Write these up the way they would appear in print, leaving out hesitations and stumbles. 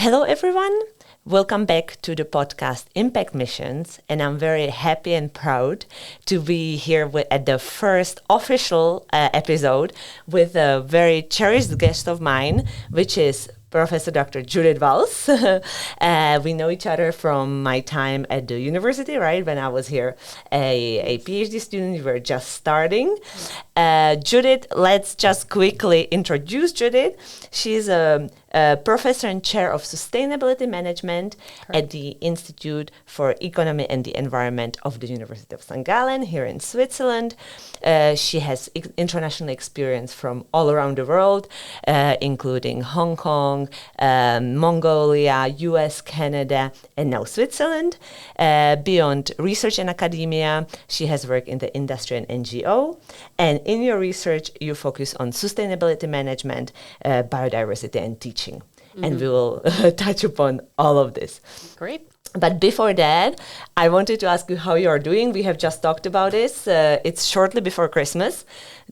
Hello, everyone. Welcome back to the podcast Impact Missions. And I'm very happy and proud to be here at the first official episode with a very cherished guest of mine, which is Professor Dr. Judith Walls. We know each other from my time at the university, right? When I was here a PhD student, we were just starting. Judith, let's just quickly introduce Judith. She's a professor and chair of sustainability management at the Institute for Economy and the Environment of the University of St. Gallen here in Switzerland. She has international experience from all around the world, including Hong Kong, Mongolia, US, Canada, and now Switzerland. Beyond research and academia, she has worked in the industry and NGO. And in your research, you focus on sustainability management, biodiversity, and teaching. Mm-hmm. And we will touch upon all of this. Great. But before that, I wanted to ask you how you are doing. We have just talked about this. It's shortly before Christmas.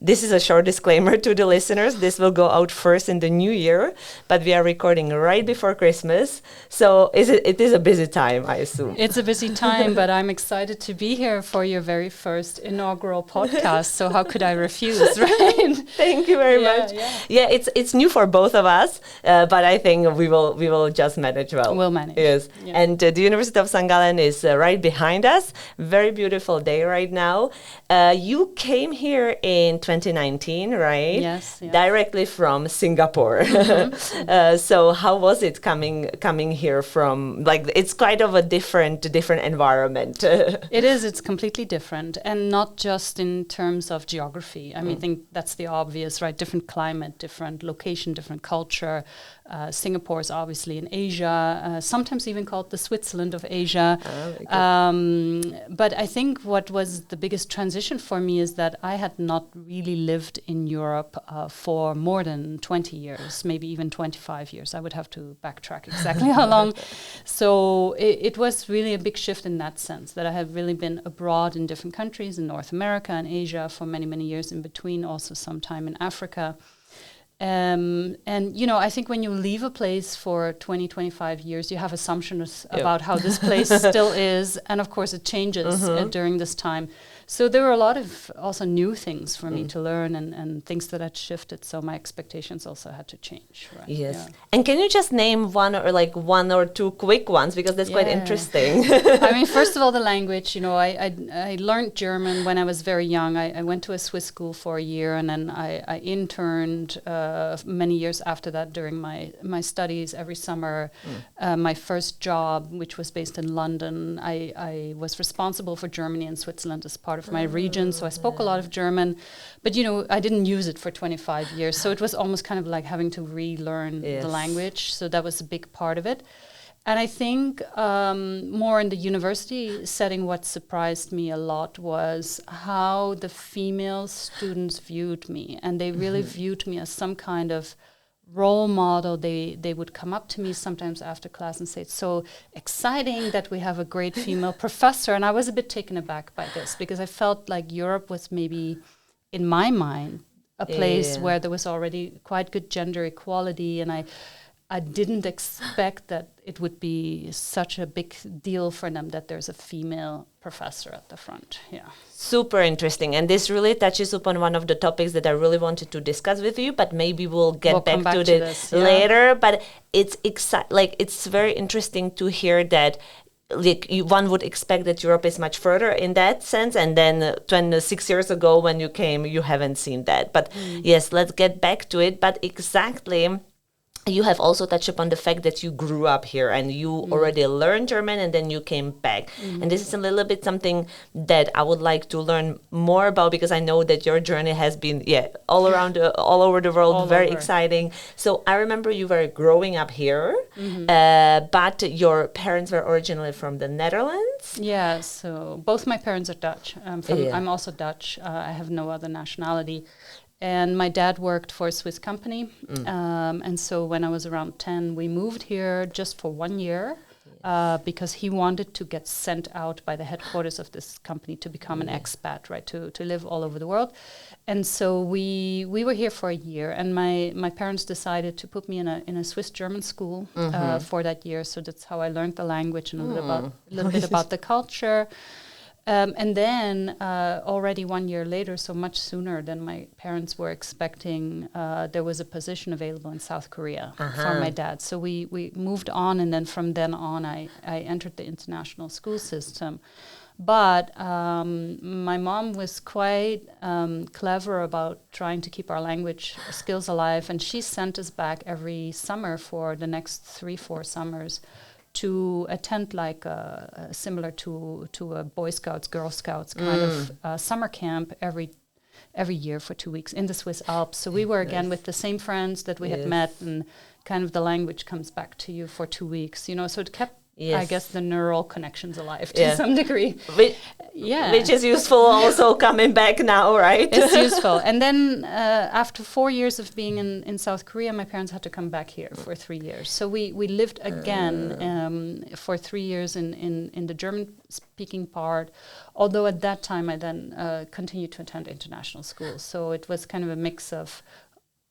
This is a short disclaimer to the listeners. This will go out first in the new year, but we are recording right before Christmas. So it is a busy time, I assume. It's a busy time, but I'm excited to be here for your very first inaugural podcast. So how could I refuse, right? Thank you very much. Yeah, it's new for both of us, but I think we will just manage well. We'll manage. Yes. Yeah. And the University of St. Gallen is right behind us. Very beautiful day right now. You came here in 2019, right? Yes. Directly from Singapore. Mm-hmm. So how was it coming here from? Like, it's quite of a different environment. It is. It's completely different, and not just in terms of geography. I mean, I think that's the obvious, right? Different climate, different location, different culture. Singapore is obviously in Asia, sometimes even called the Switzerland of Asia. But I think what was the biggest transition for me is that I had not really lived in Europe for more than 20 years, maybe even 25 years. I would have to backtrack exactly how long. So it was really a big shift in that sense, that I have really been abroad in different countries in North America and Asia for many, many years in between, also some time in Africa. And, you know, I think when you leave a place for 20, 25 years, you have assumptions about how this place still is. And of course, it changes during this time. So there were a lot of also new things for me to learn and things that had shifted. So my expectations also had to change. Right? Yes. Yeah. And can you just name one or two quick ones? Because that's quite interesting. I mean, first of all, the language. You know, I learned German when I was very young. I went to a Swiss school for a year, and then I interned many years after that during my studies every summer. My first job, which was based in London, I was responsible for Germany and Switzerland as part of my region, so I spoke a lot of German, but you know, I didn't use it for 25 years, so it was almost kind of like having to relearn the language, so that was a big part of it. And I think more in the university setting, what surprised me a lot was how the female students viewed me, and they really viewed me as some kind of role model. They would come up to me sometimes after class and say, it's so exciting that we have a great female professor. And I was a bit taken aback by this, because I felt like Europe was maybe, in my mind, a place where there was already quite good gender equality, and I didn't expect that it would be such a big deal for them that there's a female professor at the front. Yeah. Super interesting. And this really touches upon one of the topics that I really wanted to discuss with you, but maybe we'll get back to this later. But it's it's very interesting to hear that one would expect that Europe is much further in that sense, and then 26 years ago when you came, you haven't seen that. But yes, let's get back to it. But exactly, you have also touched upon the fact that you grew up here and you already learned German and then you came back. And this is a little bit something that I would like to learn more about, because I know that your journey has been all over the world, very exciting. So I remember you were growing up here, but your parents were originally from the Netherlands. Yeah, so both my parents are Dutch. I'm also Dutch. I have no other nationality. And my dad worked for a Swiss company. And so when I was around 10, we moved here just for 1 year. because he wanted to get sent out by the headquarters of this company to become an expat, right, to live all over the world. And so we were here for a year, and my parents decided to put me in a Swiss-German school for that year. So that's how I learned the language and a little bit about the culture. And then already 1 year later, so much sooner than my parents were expecting, there was a position available in South Korea for my dad. So we moved on, and then from then on, I entered the international school system. But my mom was quite clever about trying to keep our language skills alive, and she sent us back every summer for the next 3-4 summers to attend like similar to a Boy Scouts, Girl Scouts kind of summer camp every year for 2 weeks in the Swiss Alps. So we were again with the same friends that we had met, and kind of the language comes back to you for 2 weeks, you know, so it kept I guess the neural connections alive to some degree. Which is useful also coming back now, right? It's useful. And then after 4 years of being in South Korea, my parents had to come back here for 3 years. So we lived again for 3 years in the German-speaking part, although at that time I then continued to attend international schools. So it was kind of a mix of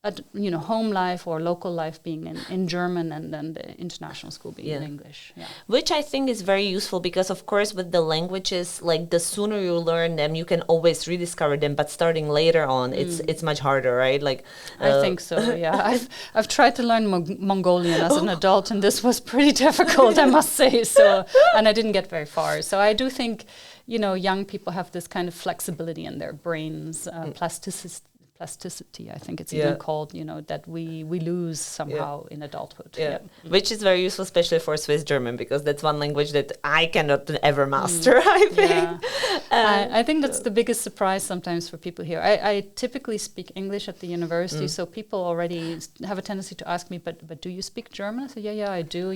home life or local life being in German, and then the international school being in English. Yeah. Which I think is very useful because, of course, with the languages, like the sooner you learn them, you can always rediscover them. But starting later on, it's much harder, right? Like I think so. Yeah, I've tried to learn Mongolian as an adult, and this was pretty difficult, I must say. So, and I didn't get very far. So I do think, young people have this kind of flexibility in their brains, plasticity, I think it's even called, that we lose somehow in adulthood. Which is very useful, especially for Swiss German, because that's one language that I cannot ever master, I think. I think that's the biggest surprise sometimes for people here. I typically speak English at the university, so people already have a tendency to ask me, but do you speak German? I say, yeah, I do,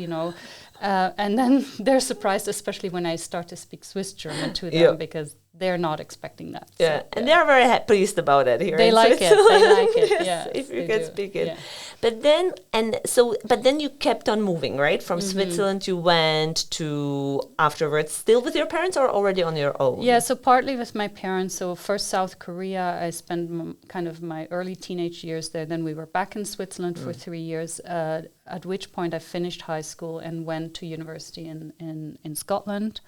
and then they're surprised, especially when I start to speak Swiss German to them, because they're not expecting that. And they're very pleased about it here. They like it. Yes, if you can speak it. But then you kept on moving, right? From Switzerland, you went to afterwards, still with your parents or already on your own? Yeah, so partly with my parents. So first South Korea, I spent kind of my early teenage years there. Then we were back in Switzerland for 3 years. At which point I finished high school and went to university in Scotland.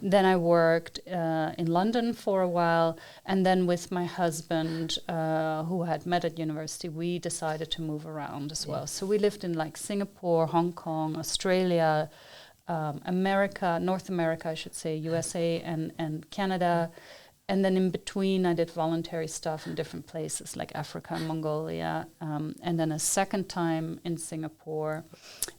Then I worked in London for a while, and then with my husband, who I had met at university, we decided to move around as well. So we lived in like Singapore, Hong Kong, Australia, North America, I should say, USA and Canada. And then in between, I did voluntary stuff in different places like Africa and Mongolia, and then a second time in Singapore,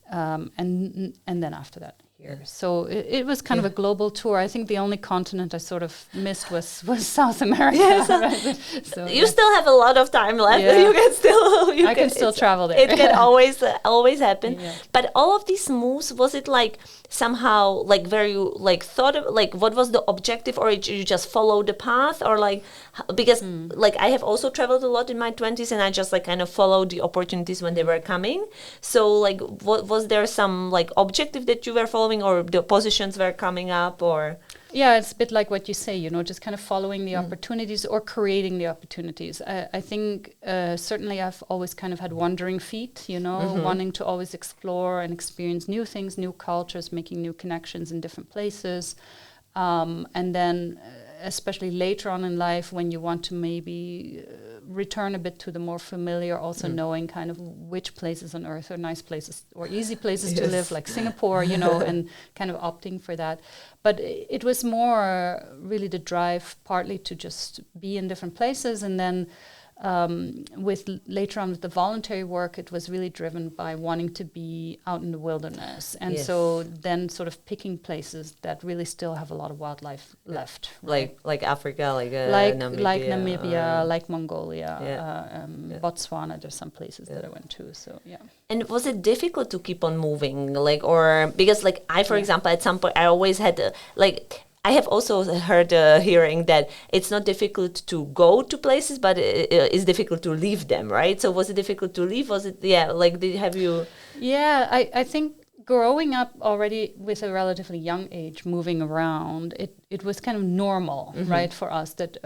and then after that here. So it was kind of a global tour. I think the only continent I sort of missed was South America. Right? So, you still have a lot of time left. You can still I can still travel there. It can always happen. Yeah. But all of these moves, was it like somehow like very like thought of, like what was the objective, or you just follow the path, or like because like I have also traveled a lot in my 20s, and I just like kind of followed the opportunities when they were coming. So like what was there some like objective that you were following, or the positions were coming up, or? Yeah, it's a bit like what you say, just kind of following the opportunities or creating the opportunities. I think certainly I've always kind of had wandering feet, wanting to always explore and experience new things, new cultures, making new connections in different places. And then especially later on in life, when you want to maybe return a bit to the more familiar, also knowing kind of which places on earth are nice places or easy places to live, like Singapore, and kind of opting for that. But it was more really the drive partly to just be in different places, and then later on with the voluntary work, it was really driven by wanting to be out in the wilderness. And so then sort of picking places that really still have a lot of wildlife left. Right? Like Africa, like Namibia, like Mongolia, Botswana. There's some places that I went to. So And was it difficult to keep on moving, like, or because like I, for example, at some point I always had I have also heard hearing that it's not difficult to go to places, but it's difficult to leave them, right? So was it difficult to leave? Was it, have you? Yeah, I think growing up already with a relatively young age, moving around, it was kind of normal, right, for us that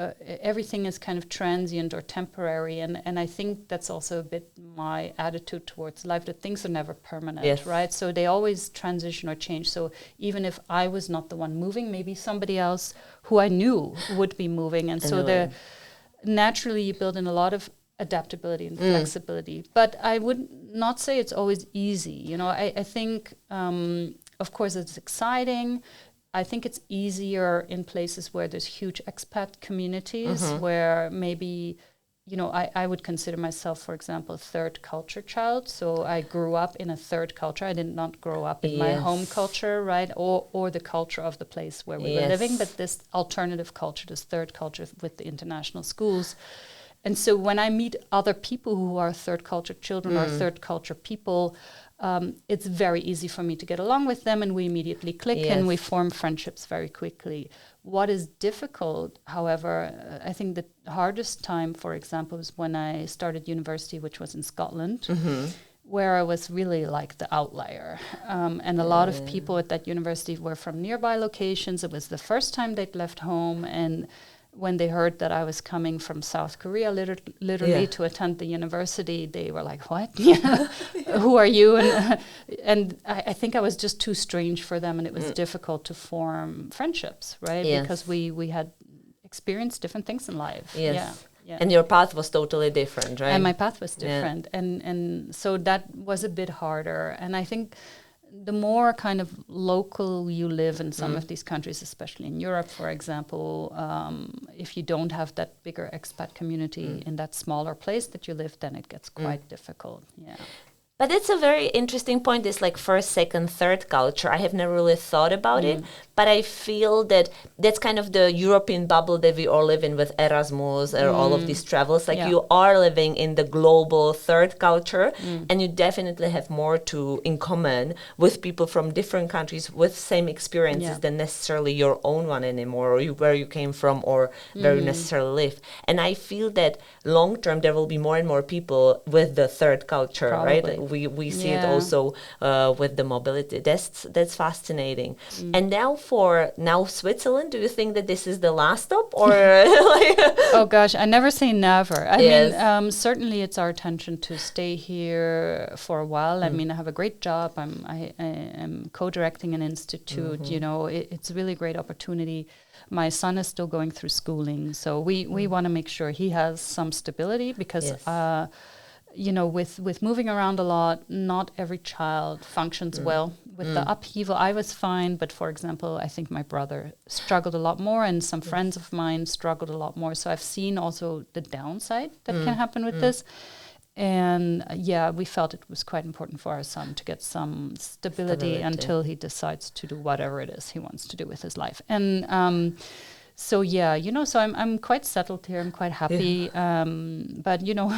everything is kind of transient or temporary. And I think that's also a bit my attitude towards life, that things are never permanent, right? So they always transition or change. So even if I was not the one moving, maybe somebody else who I knew would be moving. And so naturally you build in a lot of adaptability and flexibility. But I would not say it's always easy. You know, I think, of course, it's exciting. I think it's easier in places where there's huge expat communities, where maybe, you know, I would consider myself, for example, a third culture child. So I grew up in a third culture. I did not grow up in my home culture, right, or the culture of the place where we were living, but this alternative culture, this third culture with the international schools. And so when I meet other people who are third culture children or third culture people, it's very easy for me to get along with them, and we immediately click and we form friendships very quickly. What is difficult, however, I think the hardest time, for example, was when I started university, which was in Scotland, where I was really like the outlier. And a lot of people at that university were from nearby locations. It was the first time they'd left home, and when they heard that I was coming from South Korea, literally to attend the university, they were like, "What? Who are you?" And I think I was just too strange for them, and it was difficult to form friendships, right? Because we had experienced different things in life. Yeah. And your path was totally different, right? And my path was different, and so that was a bit harder. And I think the more kind of local you live in some of these countries, especially in Europe, for example, if you don't have that bigger expat community in that smaller place that you live, then it gets quite difficult. Yeah. But it's a very interesting point. It's like first, second, third culture. I have never really thought about it, but I feel that that's kind of the European bubble that we all live in with Erasmus or all of these travels. Like you are living in the global third culture, and you definitely have more in common with people from different countries with same experiences than necessarily your own one anymore, or where you came from, or where you necessarily live. And I feel that long term there will be more and more people with the third culture, right? We see it also with the mobility. That's fascinating. And now Switzerland, do you think that this is the last stop, or Oh gosh, I never say never. I mean, certainly it's our intention to stay here for a while. I mean, I have a great job. I am co-directing an institute. You know, it's a really great opportunity. My son is still going through schooling, so we want to make sure he has some stability, because you know, with moving around a lot, not every child functions well with the upheaval. I was fine, but for example, I think my brother struggled a lot more, and some friends of mine struggled a lot more. So I've seen also the downside that can happen with this. And we felt it was quite important for our son to get some stability until he decides to do whatever it is he wants to do with his life. And so you know, so I'm quite settled here. I'm quite happy. But you know,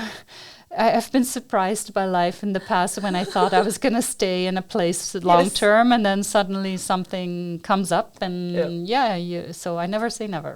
I've been surprised by life in the past when I thought I was going to stay in a place long term, and then suddenly something comes up, and so I never say never.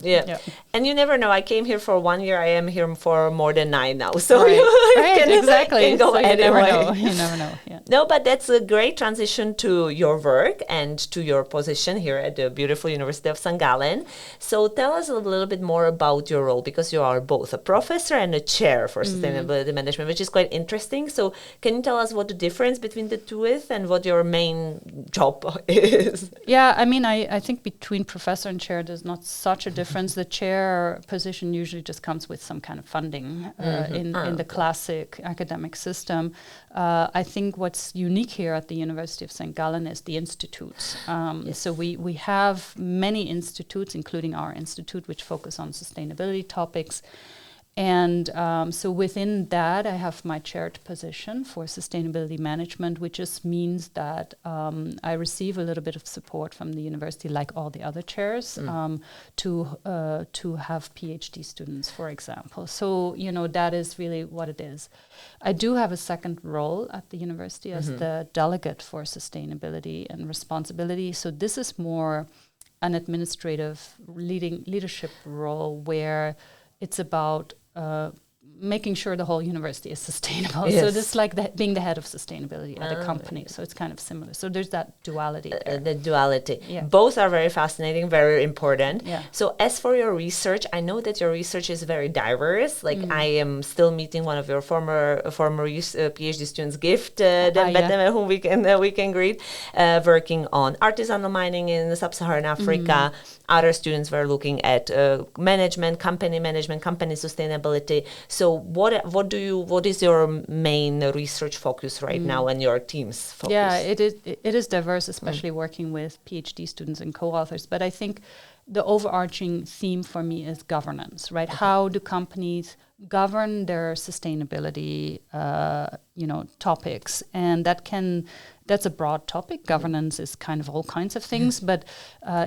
And you never know. I came here for 1 year. I am here for more than 9 now. So exactly. Can go so anyway. You never know. Yeah. No, but that's a great transition to your work and to your position here at the beautiful University of St. Gallen. So tell us a little bit more about your role, because you are both a professor and a chair for sustainability management, which is quite interesting. So can you tell us what the difference between the two is and what your main job is? Yeah, I mean, I think between professor and chair, there's not such a difference. The chair position usually just comes with some kind of funding in the classic academic system. I think what's unique here at the University of St. Gallen is the institutes. So we have many institutes, including our institute, which focus on sustainability topics. And so within that, I have my chaired position for sustainability management, which just means that I receive a little bit of support from the university, like all the other chairs, to have PhD students, for example. So, you know, that is really what it is. I do have a second role at the university as the delegate for sustainability and responsibility. So this is more an administrative leadership role, where it's about making sure the whole university is sustainable. Yes. So this is like being the head of sustainability at a company. So it's kind of similar. So there's that duality there. The duality. Yeah. Both are very fascinating, very important. Yeah. So as for your research, I know that your research is very diverse. Like I am still meeting one of your former PhD students, Gift, whom we can greet, working on artisanal mining in sub-Saharan Africa. Other students were looking at management, company sustainability. So what is your main research focus right now and your team's focus? Yeah, it is diverse, especially working with PhD students and co-authors. But I think the overarching theme for me is governance, right? Okay. How do companies govern their sustainability, topics? And that's a broad topic. Governance is kind of all kinds of things, but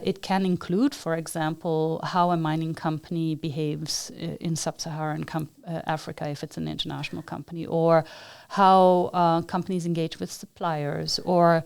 it can include, for example, how a mining company behaves in sub-Saharan Africa if it's an international company, or how companies engage with suppliers, or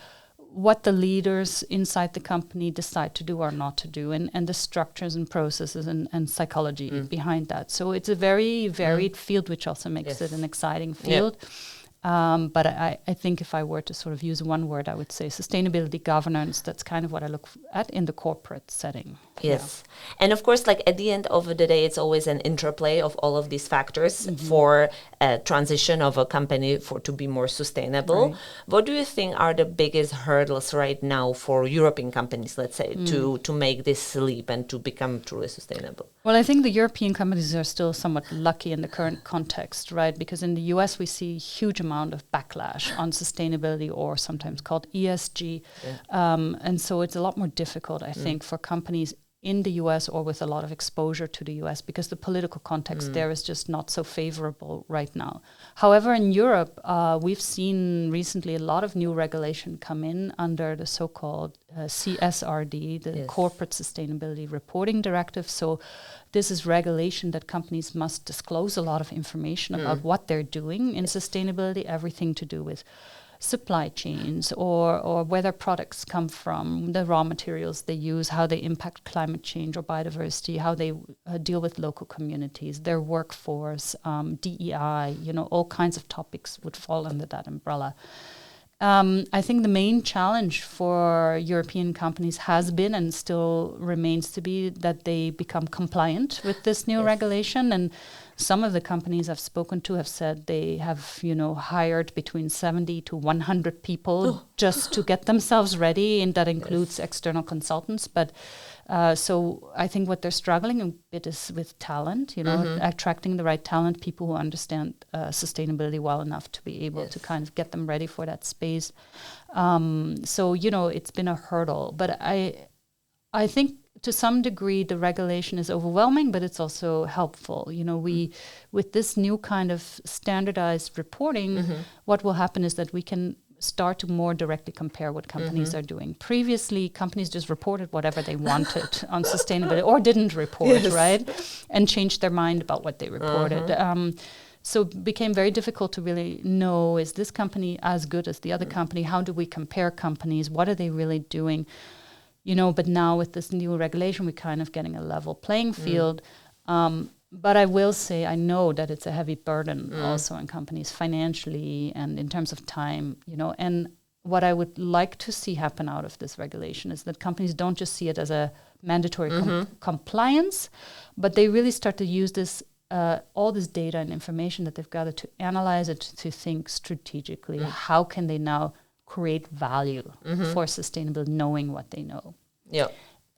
what the leaders inside the company decide to do or not to do, and the structures and processes and psychology behind that. So it's a very varied field, which also makes it an exciting field. Yep. But I think if I were to sort of use one word, I would say sustainability governance. That's kind of what I look at in the corporate setting. Yes. Yeah. And of course, like at the end of the day, it's always an interplay of all of these factors for a transition of a company to be more sustainable. Right. What do you think are the biggest hurdles right now for European companies, let's say, to make this leap and to become truly sustainable? Well, I think the European companies are still somewhat lucky in the current context, right? Because in the US, we see a huge amount of backlash on sustainability, or sometimes called ESG. Yeah. And so it's a lot more difficult, I think, for companies in the US or with a lot of exposure to the US, because the political context there is just not so favorable right now. However, in Europe, we've seen recently a lot of new regulation come in under the so-called CSRD, the Corporate Sustainability Reporting Directive. So this is regulation that companies must disclose a lot of information about what they're doing in sustainability, everything to do with supply chains or where their products come from, the raw materials they use, how they impact climate change or biodiversity, how they deal with local communities, their workforce, DEI, all kinds of topics would fall under that umbrella. I think the main challenge for European companies has been and still remains to be that they become compliant with this new regulation. And some of the companies I've spoken to have said they have, hired between 70 to 100 people just to get themselves ready, and that includes external consultants. But so I think what they're struggling a bit is with talent, attracting the right talent, people who understand sustainability well enough to be able to kind of get them ready for that space. So, it's been a hurdle. But I think to some degree the regulation is overwhelming, but it's also helpful. We, with this new kind of standardized reporting, what will happen is that we can start to more directly compare what companies are doing. Previously, companies just reported whatever they wanted on sustainability, or didn't report, right? And changed their mind about what they reported. So it became very difficult to really know, is this company as good as the other company? How do we compare companies? What are they really doing? But now with this new regulation, we're kind of getting a level playing field. But I will say, I know that it's a heavy burden also on companies financially and in terms of time, and what I would like to see happen out of this regulation is that companies don't just see it as a mandatory compliance, but they really start to use this, all this data and information that they've gathered to analyze it, to think strategically. How can they now create value for sustainability, knowing what they know? Yeah.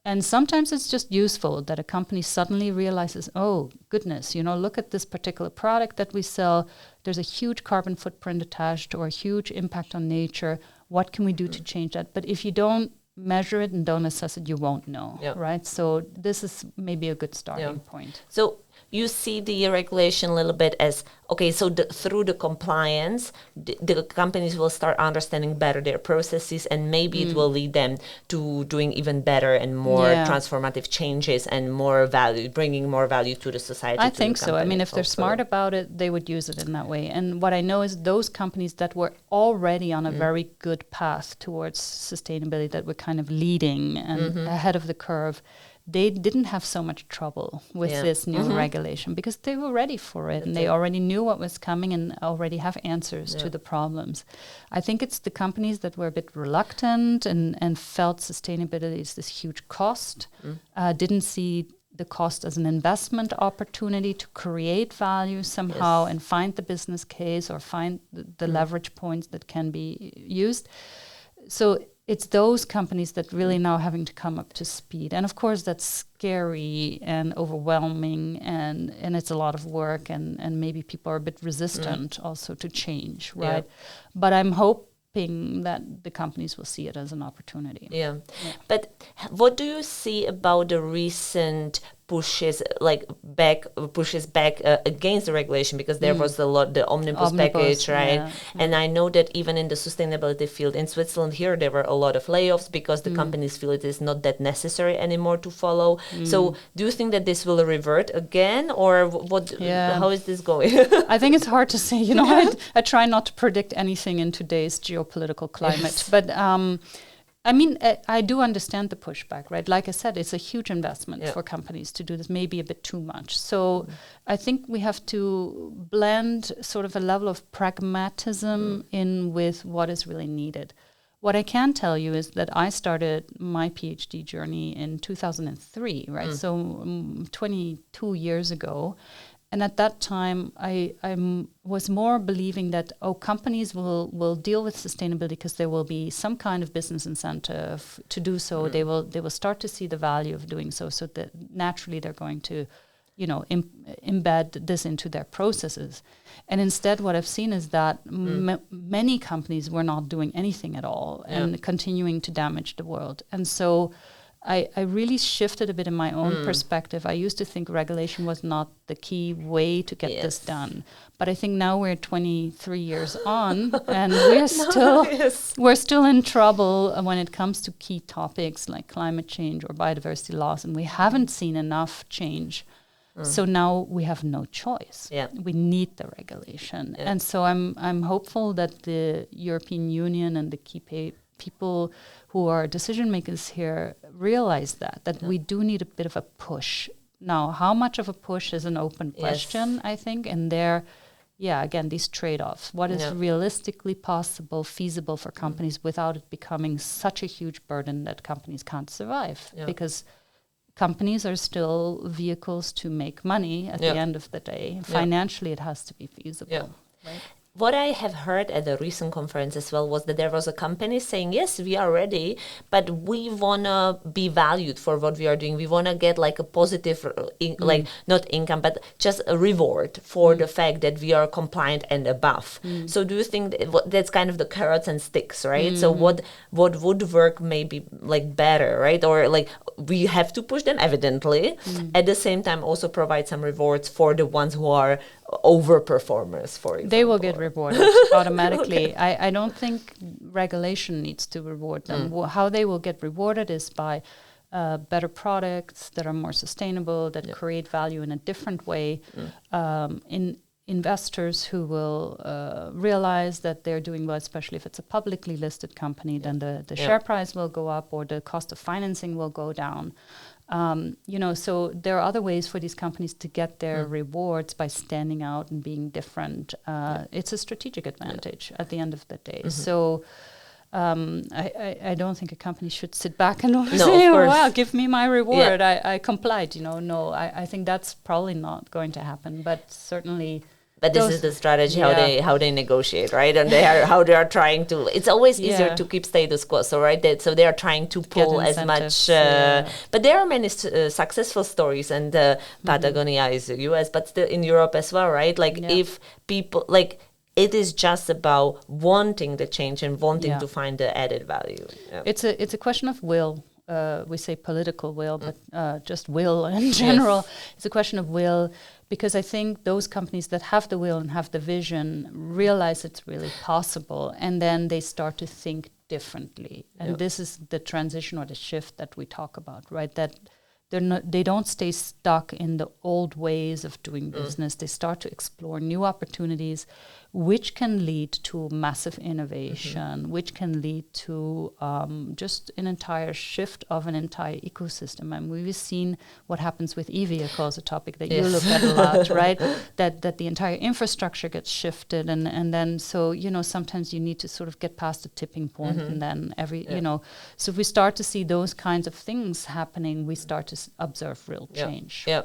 And sometimes it's just useful that a company suddenly realizes, oh, goodness, look at this particular product that we sell. There's a huge carbon footprint attached or a huge impact on nature. What can we do to change that? But if you don't measure it and don't assess it, you won't know, right? So this is maybe a good starting point. So you see the regulation a little bit as, okay, so through the compliance, the companies will start understanding better their processes, and maybe it will lead them to doing even better and more transformative changes and more value, bringing more value to the society. I think so. I mean, if they're smart about it, they would use it in that way. And what I know is those companies that were already on a very good path towards sustainability, that were kind of leading and ahead of the curve, they didn't have so much trouble with this new regulation because they were ready for it and they already knew what was coming and already have answers to the problems. I think it's the companies that were a bit reluctant and felt sustainability is this huge cost, didn't see the cost as an investment opportunity to create value somehow and find the business case or find the leverage points that can be used. So it's those companies that really now having to come up to speed. And of course, that's scary and overwhelming and it's a lot of work and maybe people are a bit resistant also to change, right? But I'm hoping that the companies will see it as an opportunity. But what do you see about the recent pushes back against the regulation, because there was the omnibus package, right? And I know that even in the sustainability field in Switzerland here, there were a lot of layoffs because the companies feel it is not that necessary anymore to follow. So do you think that this will revert again, or what? How is this going? I think it's hard to say. I try not to predict anything in today's geopolitical climate, but I mean, I do understand the pushback, right? Like I said, it's a huge investment for companies to do this, maybe a bit too much. So I think we have to blend sort of a level of pragmatism in with what is really needed. What I can tell you is that I started my PhD journey in 2003, right? So 22 years ago. And at that time, I was more believing that, companies will deal with sustainability because there will be some kind of business incentive to do so. They will start to see the value of doing so that naturally they're going to, embed this into their processes. And instead, what I've seen is that many companies were not doing anything at all and continuing to damage the world. And so I really shifted a bit in my own perspective. I used to think regulation was not the key way to get this done. But I think now we're 23 years on and we're still in trouble when it comes to key topics like climate change or biodiversity loss, and we haven't seen enough change. So now we have no choice. We need the regulation. And so I'm hopeful that the European Union and the key people who are decision makers here realize that we do need a bit of a push. Now, how much of a push is an open question, I think, and there, again, these trade-offs. What is realistically possible, feasible for companies without it becoming such a huge burden that companies can't survive? Because companies are still vehicles to make money at the end of the day. Financially, it has to be feasible. Right? What I have heard at the recent conference as well was that there was a company saying, yes, we are ready, but we want to be valued for what we are doing. We want to get like a positive, not income, but just a reward for the fact that we are compliant and above. So do you think that's kind of the carrots and sticks, right? So what would work maybe like better, right? Or like we have to push them evidently, at the same time also provide some rewards for the ones who are overperformers, for example. They will get rewarded automatically. I don't think regulation needs to reward them. How they will get rewarded is by better products that are more sustainable, that create value in a different way, in investors who will realize that they're doing well, especially if it's a publicly listed company, then the share price will go up or the cost of financing will go down. So there are other ways for these companies to get their rewards by standing out and being different. It's a strategic advantage at the end of the day. So I don't think a company should sit back and say, oh, well, give me my reward. I complied. No, I think that's probably not going to happen. But certainly... But this is the strategy how they negotiate, right? And how they are trying to. It's always easier to keep status quo, so right. So they are trying to pull as much. But there are many successful stories, and Patagonia is the U.S., but still in Europe as well, right? Like if people it is just about wanting the change and wanting to find the added value. It's a question of will. We say political will, but just will in general. It's a question of will. Because I think those companies that have the will and have the vision realize it's really possible, and then they start to think differently. And this is the transition or the shift that we talk about, right? That they don't stay stuck in the old ways of doing business. They start to explore new opportunities which can lead to massive innovation, which can lead to just an entire shift of an entire ecosystem. And we've seen what happens with e-vehicles, a topic that you look at a lot, right? That the entire infrastructure gets shifted, and then so sometimes you need to sort of get past the tipping point, and then so if we start to see those kinds of things happening, we start to observe real change. Yeah.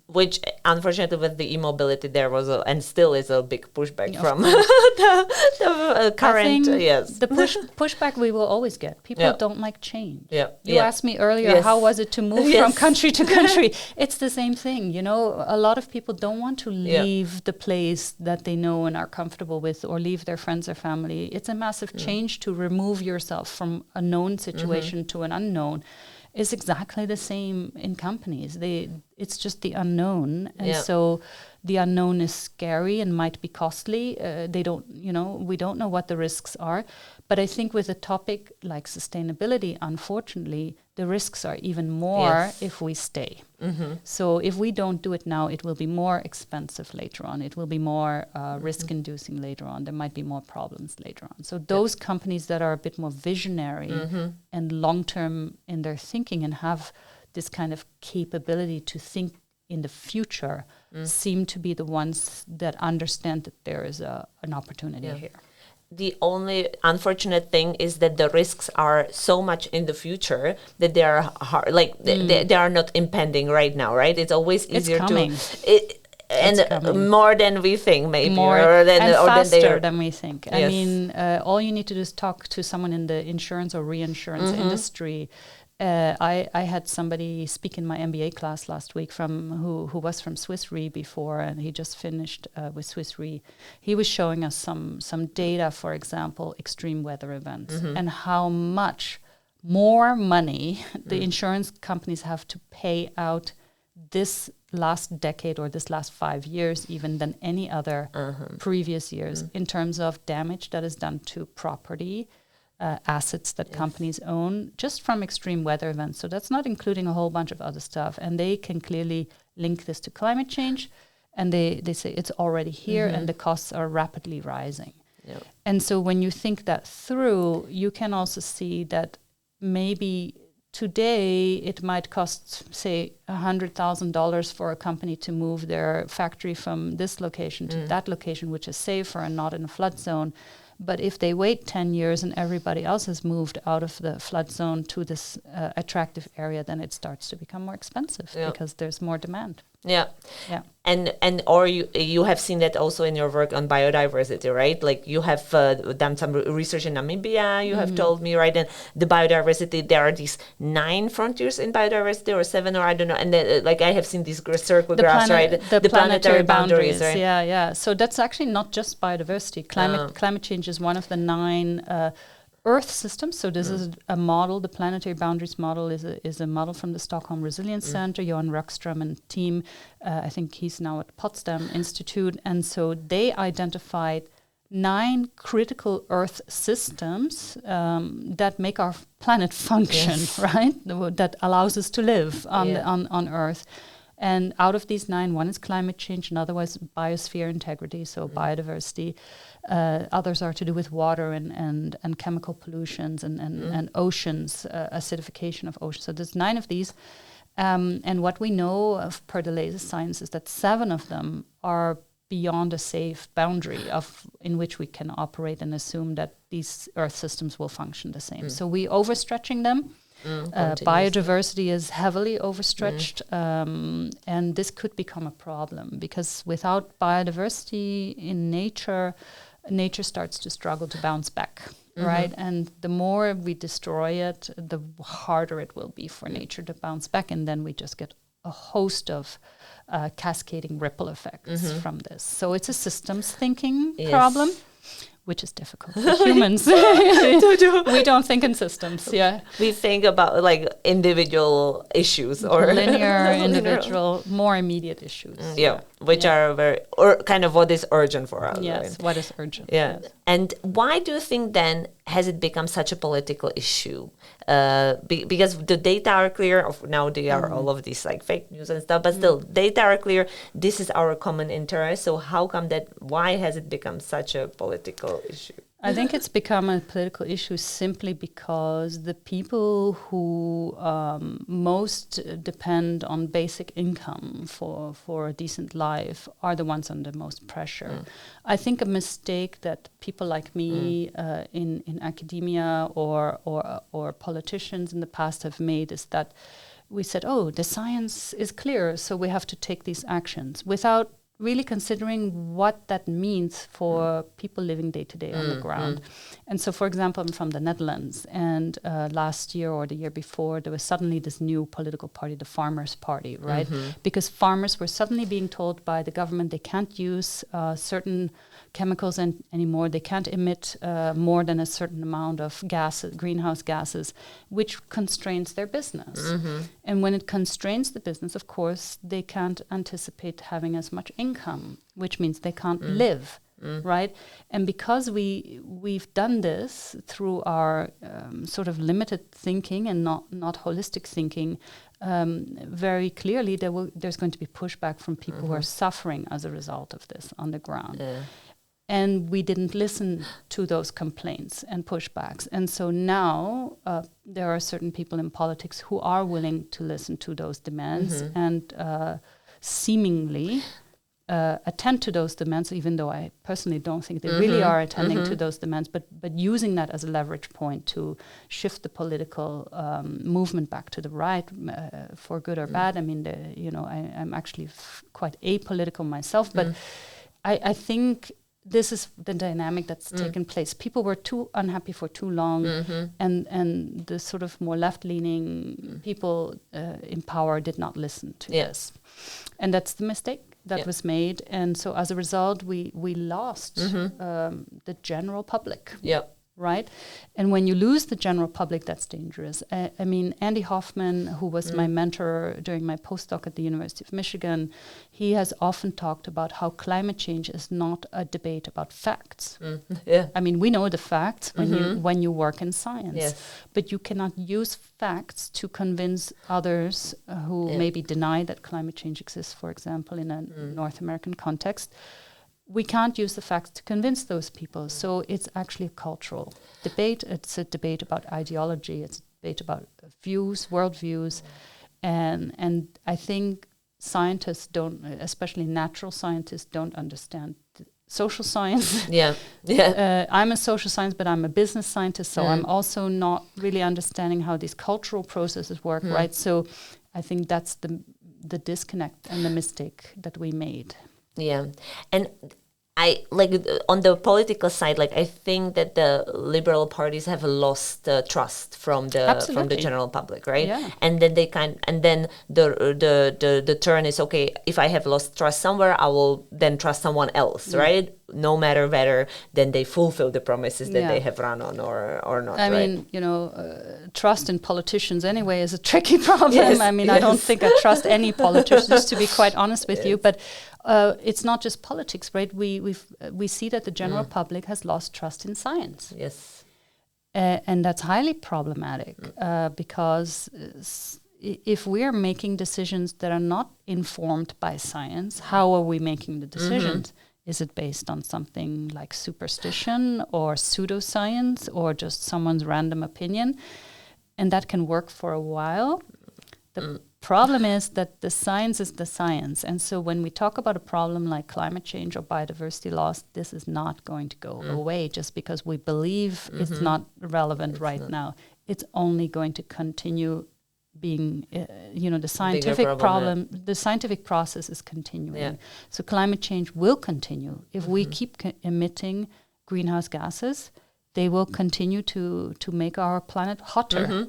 Which, unfortunately, with the e-mobility, there was and still is a big pushback from the current. The pushback we will always get. People don't like change. You asked me earlier, how was it to move from country to country? It's the same thing. A lot of people don't want to leave the place that they know and are comfortable with, or leave their friends or family. It's a massive change to remove yourself from a known situation to an unknown. Is exactly the same in companies. It's just the unknown, and so the unknown is scary and might be costly. We don't know what the risks are. But I think with a topic like sustainability, unfortunately, the risks are even more if we stay. So if we don't do it now, it will be more expensive later on. It will be more risk-inducing later on. There might be more problems later on. So those companies that are a bit more visionary and long-term in their thinking and have this kind of capability to think in the future seem to be the ones that understand that there is an opportunity here. The only unfortunate thing is that the risks are so much in the future that they are hard, they are not impending right now, right? It's always easier more than we think, maybe, faster than we think. Yes. I mean, all you need to do is talk to someone in the insurance or reinsurance industry. I had somebody speak in my MBA class last week who was from Swiss Re before, and he just finished with Swiss Re. He was showing us some data, for example, extreme weather events, and how much more money the insurance companies have to pay out this last decade or this last 5 years even than any other previous years in terms of damage that is done to property, assets that companies own just from extreme weather events. So that's not including a whole bunch of other stuff. And they can clearly link this to climate change. And they say it's already here and the costs are rapidly rising. Yep. And so when you think that through, you can also see that maybe today it might cost, say, $100,000 for a company to move their factory from this location to that location, which is safer and not in a flood zone. But if they wait 10 years and everybody else has moved out of the flood zone to this attractive area, then it starts to become more expensive because there's more demand. Yeah. Or you have seen that also in your work on biodiversity, right? Like you have done some research in Namibia, you have told me, right? And the biodiversity, there are these 9 frontiers in biodiversity, or 7, or I don't know. And I have seen these circle graphs, right? The planetary boundaries, right? Yeah. So that's actually not just biodiversity. Climate change is one of the 9 Earth systems. So this is a model. The planetary boundaries model is a model from the Stockholm Resilience Center. Johan Rockström and team, I think he's now at Potsdam Institute. And so they identified 9 critical Earth systems that make our planet function, right? That allows us to live on Earth. And out of these 9, one is climate change, another was biosphere integrity, so biodiversity. Others are to do with water and chemical pollutions and oceans, acidification of oceans. So there's 9 of these. And what we know of per the latest science is that 7 of them are beyond a safe boundary in which we can operate and assume that these Earth systems will function the same. So we overstretching them. Biodiversity is heavily overstretched, and this could become a problem because without biodiversity in nature starts to struggle to bounce back, right? And the more we destroy it, the harder it will be for nature to bounce back, and then we just get a host of cascading ripple effects from this. So it's a systems thinking problem. which is difficult for humans. We don't think in systems. Yeah, we think about like individual issues or linear, individual, more immediate issues. Which are very kind of what is urgent for us. Yes, right? what is urgent. Yeah, yes. And why do you think then has it become such a political issue? Because the data are clear. Now they are all of these like fake news and stuff, but still data are clear. This is our common interest. So how come that? Why has it become such a political issue? I think it's become a political issue simply because the people who most depend on basic income for a decent life are the ones under most pressure. I think a mistake that people like me in academia or politicians in the past have made is that we said, oh, the science is clear, so we have to take these actions, without really considering what that means for people living day to day on the ground. And so, for example, I'm from the Netherlands, and last year or the year before, there was suddenly this new political party, the Farmers' Party, right? Because farmers were suddenly being told by the government they can't use certain chemicals anymore. They can't emit more than a certain amount of greenhouse gases, which constrains their business. And when it constrains the business, of course, they can't anticipate having as much income, which means they can't live, right? And because we've done this through our sort of limited thinking and not holistic thinking, very clearly there's going to be pushback from people who are suffering as a result of this on the ground. And we didn't listen to those complaints and pushbacks. And so now there are certain people in politics who are willing to listen to those demands and seemingly attend to those demands, even though I personally don't think they really are attending to those demands, but using that as a leverage point to shift the political movement back to the right, for good or bad. I mean, I'm actually quite apolitical myself, but I think this is the dynamic that's taken place. People were too unhappy for too long, and the sort of more left-leaning people in power did not listen to this. And that's the mistake that was made. And so as a result, we lost the general public. Right? And when you lose the general public, that's dangerous. I mean, Andy Hoffman, who was my mentor during my postdoc at the University of Michigan, he has often talked about how climate change is not a debate about facts. I mean, we know the facts when you work in science, but you cannot use facts to convince others who maybe deny that climate change exists, for example, in a North American context. We can't use the facts to convince those people. So it's actually a cultural debate. It's a debate about ideology. It's a debate about views, worldviews. And I think scientists don't, especially natural scientists, don't understand social science. I'm a social science, but I'm a business scientist, so I'm also not really understanding how these cultural processes work, right? So I think that's the disconnect and the mistake that we made. And I like on the political side, like I think that the liberal parties have lost trust from the general public, right? And then the turn is, okay, if I have lost trust somewhere, I will then trust someone else, right? No matter whether then they fulfill the promises that they have run on or not. I mean, trust in politicians anyway is a tricky problem. I mean, I don't think I trust any politicians, to be quite honest with you, but it's not just politics, right? We see that the general public has lost trust in science. And that's highly problematic because if we are making decisions that are not informed by science, how are we making the decisions? Is it based on something like superstition or pseudoscience or just someone's random opinion? And that can work for a while. The problem is that the science is the science. And so when we talk about a problem like climate change or biodiversity loss, this is not going to go away just because we believe it's not relevant now. It's only going to continue being, the scientific problem, the scientific process is continuing. So climate change will continue. If we keep emitting greenhouse gases, they will continue to make our planet hotter.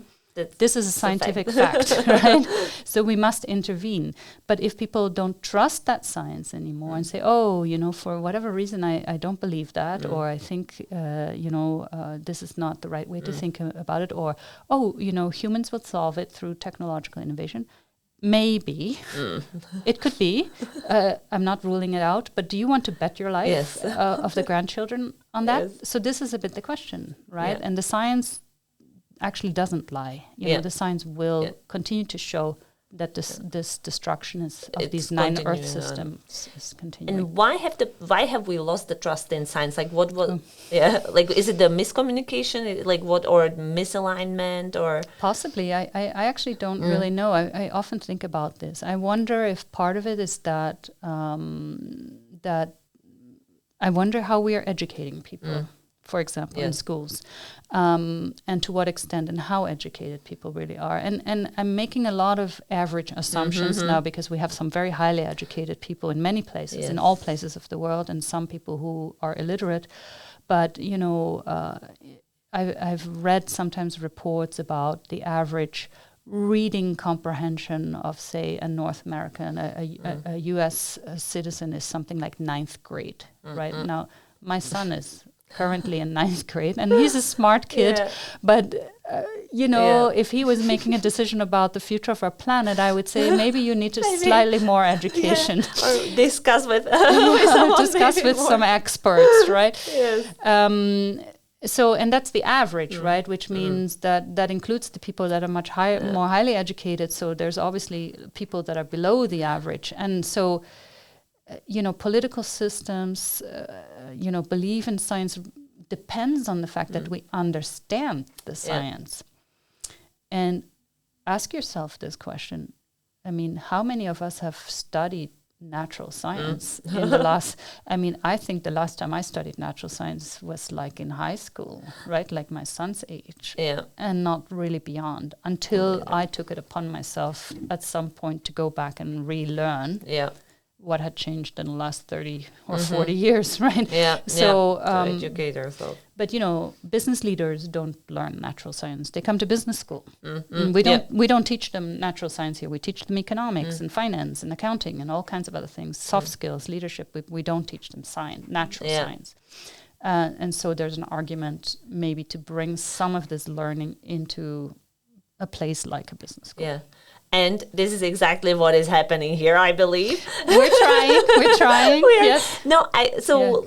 this is a scientific fact, right? So we must intervene. But if people don't trust that science anymore and say, oh, for whatever reason, I don't believe that, or I think, this is not the right way to think about it, or, humans will solve it through technological innovation. Maybe. It could be. I'm not ruling it out. But do you want to bet your life of the grandchildren on that? Yes. So this is a bit the question, right? Yeah. And the science actually doesn't lie. The science will continue to show that this destruction of these 9 Earth systems is continuing. And why have we lost the trust in science? Like what was is it the miscommunication, or misalignment, or possibly? I actually don't really know. I often think about this. I wonder if part of it is that that I wonder how we are educating people. For example, in schools, and to what extent and how educated people really are. And I'm making a lot of average assumptions now, because we have some very highly educated people in many places, in all places of the world, and some people who are illiterate. But, I've read sometimes reports about the average reading comprehension of, say, a North American, a U.S. citizen is something like 9th grade, right? Now, my son is currently in 9th grade, and he's a smart kid, but if he was making a decision about the future of our planet, I would say maybe you need to slightly more education, or discuss with some experts, right? So, and that's the average, right? Which means that includes the people that are much more highly educated. So there's obviously people that are below the average, and so. Political systems, belief in science depends on the fact that we understand the science. And ask yourself this question. I mean, how many of us have studied natural science in the last... I think the last time I studied natural science was like in high school, right? Like my son's age. And not really beyond, until I took it upon myself at some point to go back and relearn. What had changed in the last 30 or 40 years, right? So to educate ourselves. But business leaders don't learn natural science. They come to business school. We don't teach them natural science here. We teach them economics and finance and accounting and all kinds of other things. Soft skills, leadership. We don't teach them natural science. And so there's an argument maybe to bring some of this learning into a place like a business school. And this is exactly what is happening here, I believe. We're trying. Yes. No,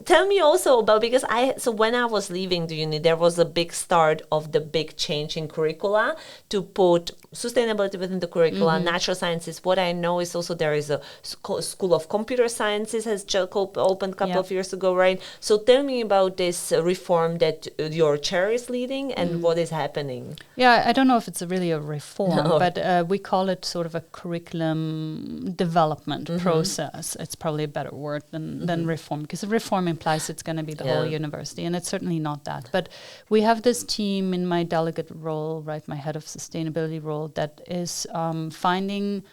tell me also about, because when I was leaving the uni, there was a big start of the big change in curricula to put sustainability within the curricula, natural sciences. What I know is also there is a school of computer sciences has just opened a couple of years ago, right? So tell me about this reform that your chair is leading and what is happening. Yeah, I don't know if it's really a reform, but we call it sort of a curriculum development process. It's probably a better word than reform, because reform implies it's going to be the whole university, and it's certainly not that. But we have this team in my delegate role, right, my head of sustainability role, that is finding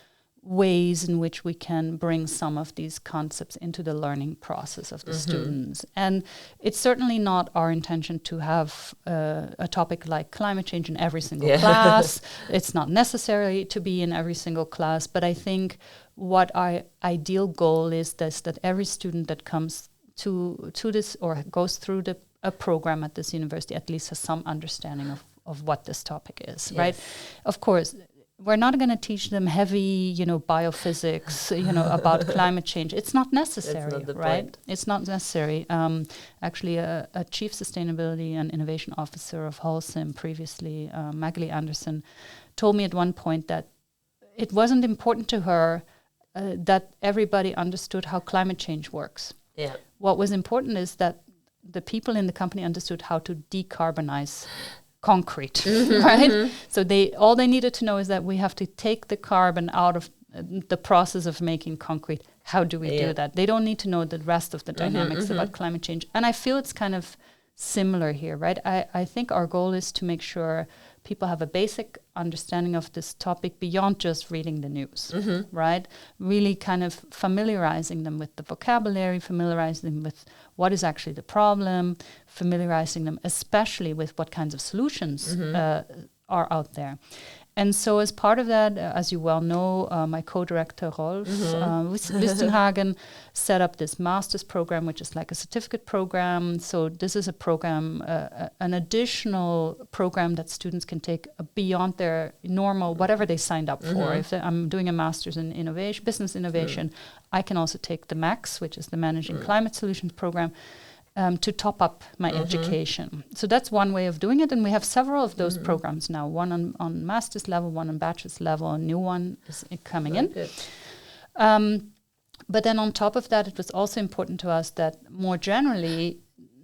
ways in which we can bring some of these concepts into the learning process of the students. And it's certainly not our intention to have a topic like climate change in every single class. It's not necessary to be in every single class, but I think what our ideal goal is that every student that comes to this or goes through a program at this university at least has some understanding of what this topic is, right? Of course, we're not going to teach them heavy, biophysics, about climate change. It's not necessary, right? Point. It's not necessary. Actually, a chief sustainability and innovation officer of Holcim previously, Magali Anderson, told me at one point that it wasn't important to her that everybody understood how climate change works. What was important is that the people in the company understood how to decarbonize concrete, right? So all they needed to know is that we have to take the carbon out of the process of making concrete. How do we do that? They don't need to know the rest of the dynamics about climate change. And I feel it's kind of similar here, right? I think our goal is to make sure people have a basic understanding of this topic beyond just reading the news, right? Really kind of familiarizing them with the vocabulary, familiarizing them with what is actually the problem, familiarizing them especially with what kinds of solutions are out there. And so as part of that, as you well know, my co-director Rolf Wistenhagen set up this master's program, which is like a certificate program. So this is a program, an additional program that students can take beyond their normal, whatever they signed up for. If I'm doing a master's in innovation, business innovation, I can also take the MAX, which is the Managing Climate Solutions program, to top up my education. So that's one way of doing it. And we have several of those programs now, one on master's level, one on bachelor's level, a new one is coming in. But then on top of that, it was also important to us that more generally,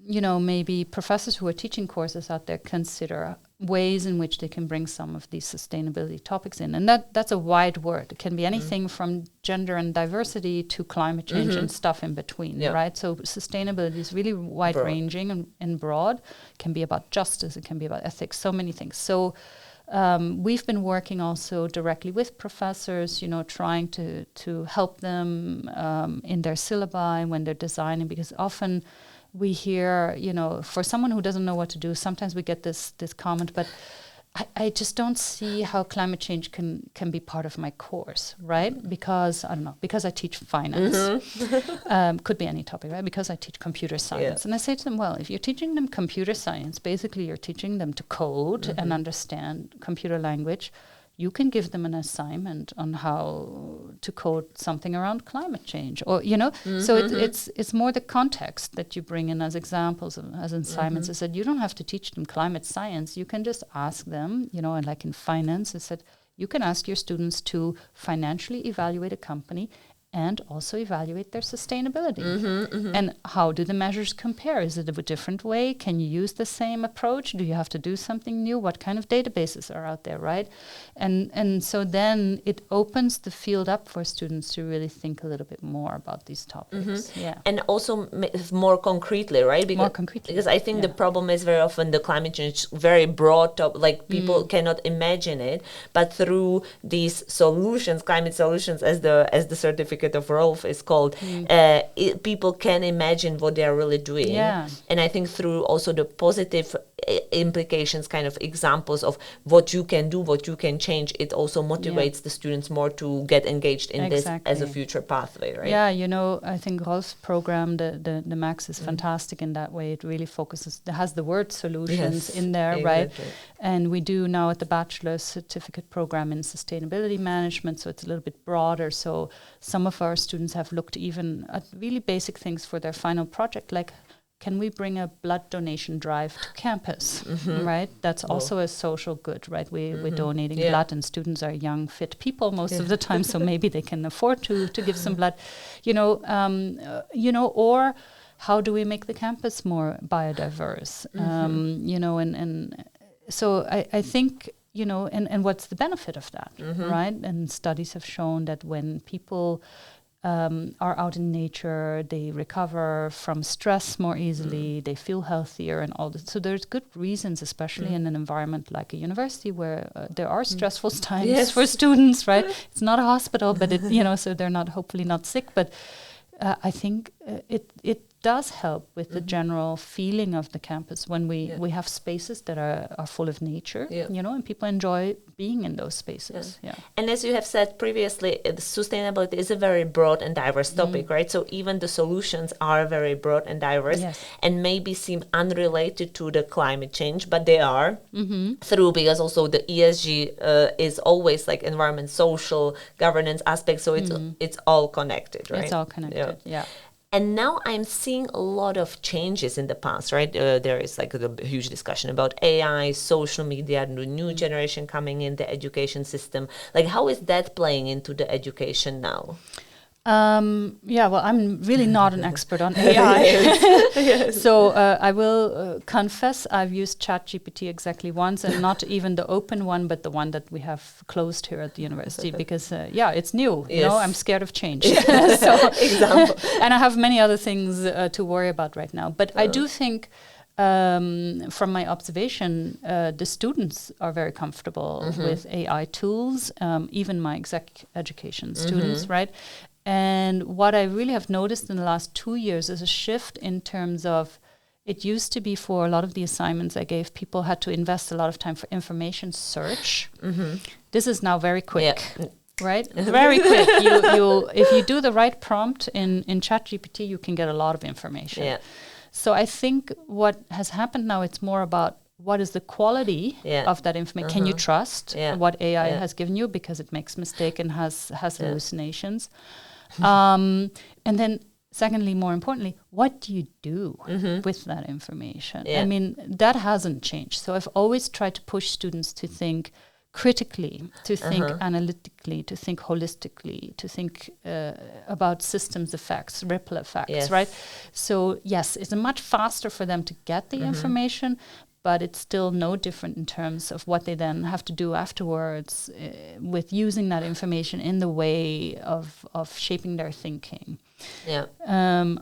maybe professors who are teaching courses out there consider ways in which they can bring some of these sustainability topics in. And that's a wide word. It can be anything from gender and diversity to climate change and stuff in between, right? So sustainability is really wide-ranging and broad. It can be about justice, it can be about ethics, so many things. So we've been working also directly with professors, trying to help them in their syllabi when they're designing, because often we hear, for someone who doesn't know what to do, sometimes we get this comment, but I just don't see how climate change can be part of my course, right? Because, I don't know, because I teach finance. Could be any topic, right? Because I teach computer science. And I say to them, well, if you're teaching them computer science, basically you're teaching them to code and understand computer language. You can give them an assignment on how to code something around climate change, or So it's more the context that you bring in as examples, as assignments. I said you don't have to teach them climate science. You can just ask them, and like in finance, I said you can ask your students to financially evaluate a company and also evaluate their sustainability. And how do the measures compare? Is it a different way? Can you use the same approach? Do you have to do something new? What kind of databases are out there, right? And so then it opens the field up for students to really think a little bit more about these topics. And also more concretely, right? Because I think the problem is very often the climate change very broad, like people cannot imagine it, but through these solutions, climate solutions, as the certificate of Rolf is called, people can imagine what they are really doing. And I think through also the positive implications, kind of examples of what you can do, what you can change, it also motivates the students more to get engaged in this as a future pathway, right? I think Rolf's program, the MAX, is fantastic in that way. It really focuses, it has the word solutions in there, right? And we do now at the bachelor's certificate program in sustainability management, so it's a little bit broader. So some of our students have looked even at really basic things for their final project, like can we bring a blood donation drive to campus, right? That's also a social good, right? We're donating blood, and students are young, fit people most of the time, so maybe they can afford to give some blood, or how do we make the campus more biodiverse, and so I think, and what's the benefit of that, right? And studies have shown that when people are out in nature, they recover from stress more easily, they feel healthier and all this. So there's good reasons, especially in an environment like a university where there are stressful times for students, right? It's not a hospital, but so they're hopefully not sick, but I think it does help with the general feeling of the campus when we have spaces that are full of nature, and people enjoy being in those spaces. And as you have said previously, sustainability is a very broad and diverse topic, right? So even the solutions are very broad and diverse and maybe seem unrelated to the climate change, but they are because also the ESG is always like environment, social, governance aspects. So it's all connected, right? It's all connected, And now I'm seeing a lot of changes in the past, right? There is like a huge discussion about AI, social media, the new generation coming in, the education system. Like, how is that playing into the education now? Well, I'm really not an expert on AI. So I will confess I've used ChatGPT exactly once, and not even the open one, but the one that we have closed here at the university, because it's new. I'm scared of change. Example. And I have many other things to worry about right now. But I do think from my observation, the students are very comfortable with AI tools, even my exec education students, right? And what I really have noticed in the last 2 years is a shift in terms of It used to be for a lot of the assignments I gave, people had to invest a lot of time for information search. This is now very quick. Yeah. Right? Very quick. You if you do the right prompt in ChatGPT, you can get a lot of information. Yeah. So I think what has happened now, it's more about what is the quality of that information. Can you trust what AI has given you, because it makes mistake and has hallucinations. And then secondly, more importantly, what do you do with that information? I mean, that hasn't changed. So I've always tried to push students to think critically, to think analytically, to think holistically, to think about systems effects, ripple effects, right? So yes, it's much faster for them to get the information, but it's still no different in terms of what they then have to do afterwards with using that information in the way of shaping their thinking. Yeah.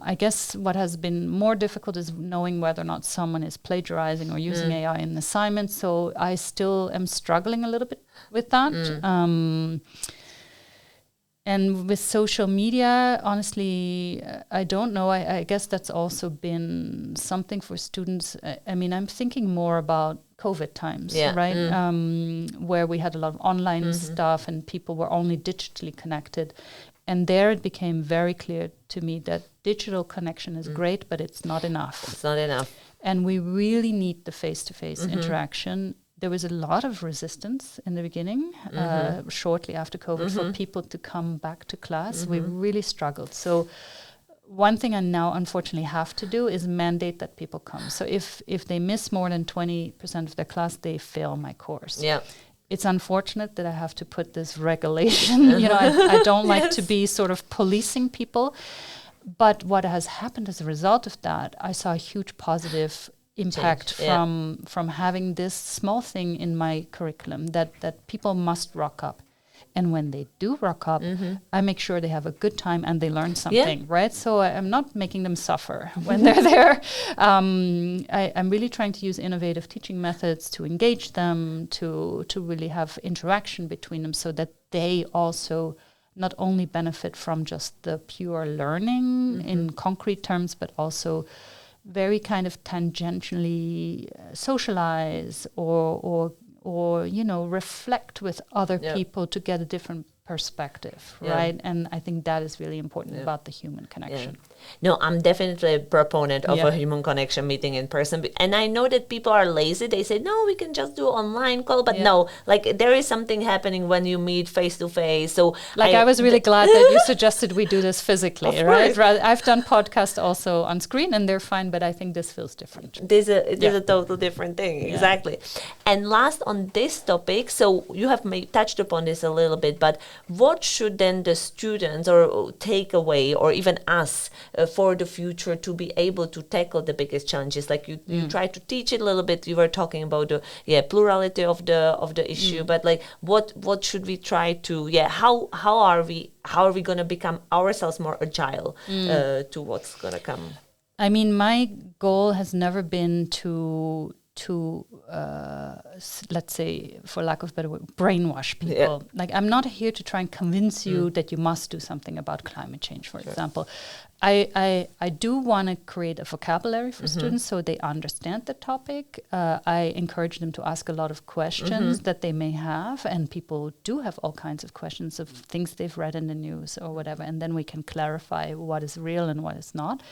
I guess what has been more difficult is knowing whether or not someone is plagiarizing or using AI in assignments. So I still am struggling a little bit with that. And with social media, honestly, I don't know. I guess that's also been something for students. I mean, I'm thinking more about COVID times, right? Where we had a lot of online stuff and people were only digitally connected. And there it became very clear to me that digital connection is great, but it's not enough. It's not enough. And we really need the face-to-face interaction. There was a lot of resistance in the beginning, shortly after COVID, for people to come back to class. We really struggled. So one thing I now unfortunately have to do is mandate that people come. So if they miss more than 20% of their class, they fail my course. Yeah. It's unfortunate that I have to put this regulation. You know, I don't like to be sort of policing people. But what has happened as a result of that, I saw a huge positive impact from having this small thing in my curriculum that people must rock up. And when they do rock up, I make sure they have a good time and they learn something, right? So I'm not making them suffer when they're there. I'm really trying to use innovative teaching methods to engage them, to really have interaction between them so that they also not only benefit from just the pure learning in concrete terms, but also very kind of tangentially socialize or you know, reflect with other people to get a different perspective, right? And I think that is really important about the human connection. No, I'm definitely a proponent of a human connection meeting in person. And I know that people are lazy. They say, no, we can just do online call. But no, like there is something happening when you meet face to face. So like I was really glad that you suggested we do this physically, right? I've done podcasts also on screen and they're fine, but I think this feels different. It is a total different thing. Exactly. And last on this topic, so you have touched upon this a little bit, but what should then the students or take away, or even us, for the future to be able to tackle the biggest challenges? Like you try to teach it a little bit. You were talking about the plurality of the issue, but like what should we try to how are we going to become ourselves more agile to what's going to come? I mean, my goal has never been to let's say, for lack of a better word, brainwash people. Like, I'm not here to try and convince you that you must do something about climate change, for example. I do want to create a vocabulary for students so they understand the topic. I encourage them to ask a lot of questions that they may have, and people do have all kinds of questions of things they've read in the news or whatever, and then we can clarify what is real and what is not.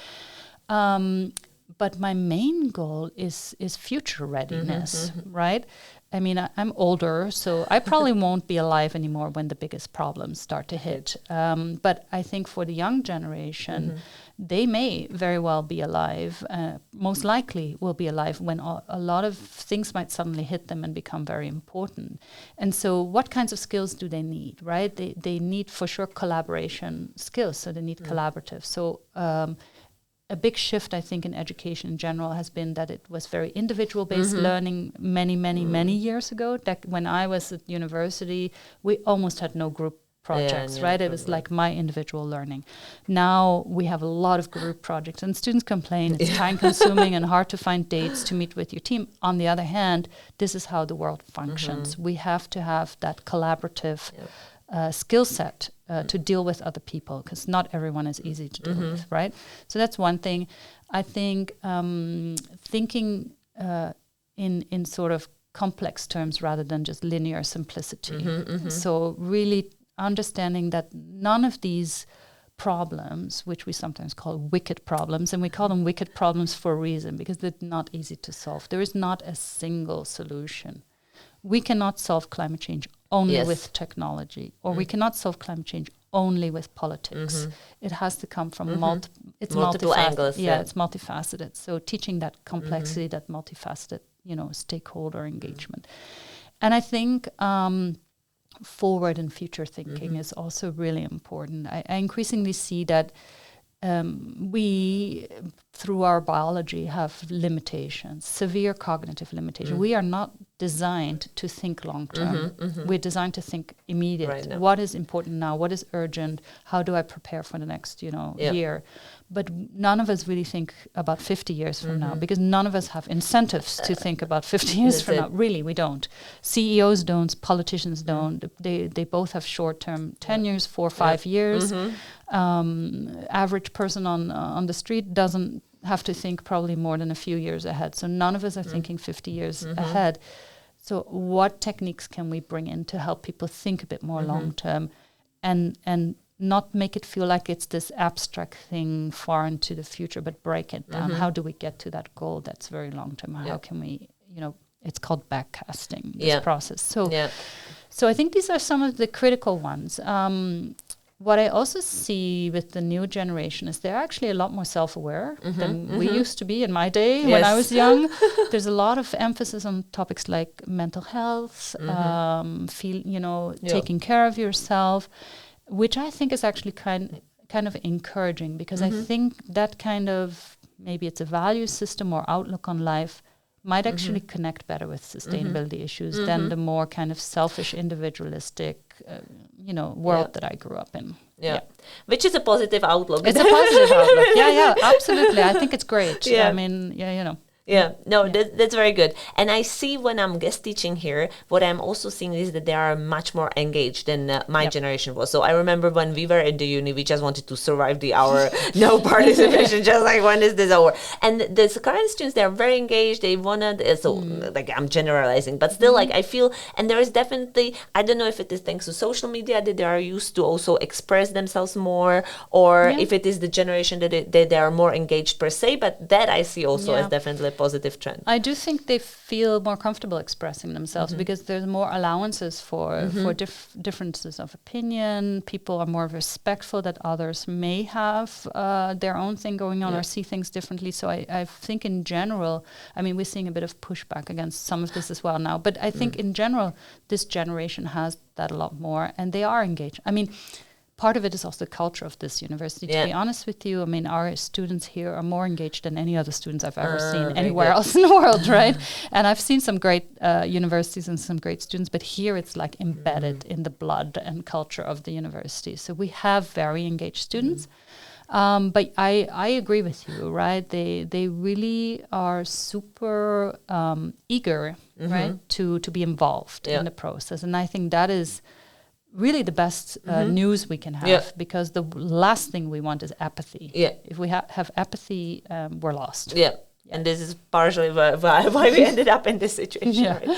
But my main goal is future readiness, right? I mean, I'm older, so I probably won't be alive anymore when the biggest problems start to hit. But I think for the young generation, they may very well be alive, most likely will be alive when a lot of things might suddenly hit them and become very important. And so what kinds of skills do they need, right? They need, for sure, collaboration skills, so they need collaborative. So a big shift, I think, in education in general has been that it was very individual-based learning many years ago. That when I was at university, we almost had no group projects, right? It was like my individual learning. Now we have a lot of group projects, and students complain it's time-consuming and hard to find dates to meet with your team. On the other hand, this is how the world functions. We have to have that collaborative skill set to deal with other people, because not everyone is easy to deal with, right? So that's one thing. I think thinking in sort of complex terms rather than just linear simplicity. So really understanding that none of these problems, which we sometimes call wicked problems, and we call them wicked problems for a reason, because they're not easy to solve. There is not a single solution. We cannot solve climate change only with technology, or we cannot solve climate change only with politics. It has to come from multiple angles. Yeah, it's multifaceted. So teaching that complexity, that multifaceted, stakeholder engagement. And I think forward and future thinking is also really important. I increasingly see that we, through our biology, have limitations, severe cognitive limitations. We are not designed to think long term. We're designed to think immediate. Right, what is important now? What is urgent? How do I prepare for the next, year? But none of us really think about 50 years from now, because none of us have incentives to think about 50 years from now. Really, we don't. CEOs don't. Politicians don't. They both have short-term tenures, 4 or 5 years. Average person on the street doesn't have to think probably more than a few years ahead. So none of us are thinking 50 years ahead. So what techniques can we bring in to help people think a bit more long-term and not make it feel like it's this abstract thing far into the future, but break it down. How do we get to that goal that's very long-term? How can we, it's called backcasting, this process. So I think these are some of the critical ones. What I also see with the new generation is they're actually a lot more self-aware than we used to be in my day when I was young. There's a lot of emphasis on topics like mental health, taking care of yourself, which I think is actually kind of encouraging, because I think that kind of, maybe it's a value system or outlook on life, might actually connect better with sustainability issues than the more kind of selfish, individualistic, world that I grew up in. Yeah. Which is a positive outlook. It's a positive outlook. Yeah, absolutely. I think it's great. I mean, that's very good. And I see when I'm guest teaching here, what I'm also seeing is that they are much more engaged than my generation was. So I remember when we were in the uni, we just wanted to survive the hour, no participation, just like, when is this over? And the current students, they're very engaged. They want to, like, I'm generalizing, but still, like, I feel, and there is definitely, I don't know if it is thanks to social media that they are used to also express themselves more, or if it is the generation that they are more engaged per se, but that I see also as definitely a positive trend. I do think they feel more comfortable expressing themselves because there's more allowances for differences of opinion. People are more respectful that others may have their own thing going on or see things differently. So I think in general, I mean, we're seeing a bit of pushback against some of this as well now, but I think in general, this generation has that a lot more, and they are engaged. I mean, part of it is also the culture of this university. To be honest with you, I mean, our students here are more engaged than any other students I've ever seen anywhere else in the world, right? And I've seen some great universities and some great students, but here it's like embedded in the blood and culture of the university. So we have very engaged students. But I agree with you, right? They really are super eager, right, to be involved in the process. And I think that is really the best news we can have, because the last thing we want is apathy. If we have apathy, we're lost. And this is partially why we ended up in this situation. Right?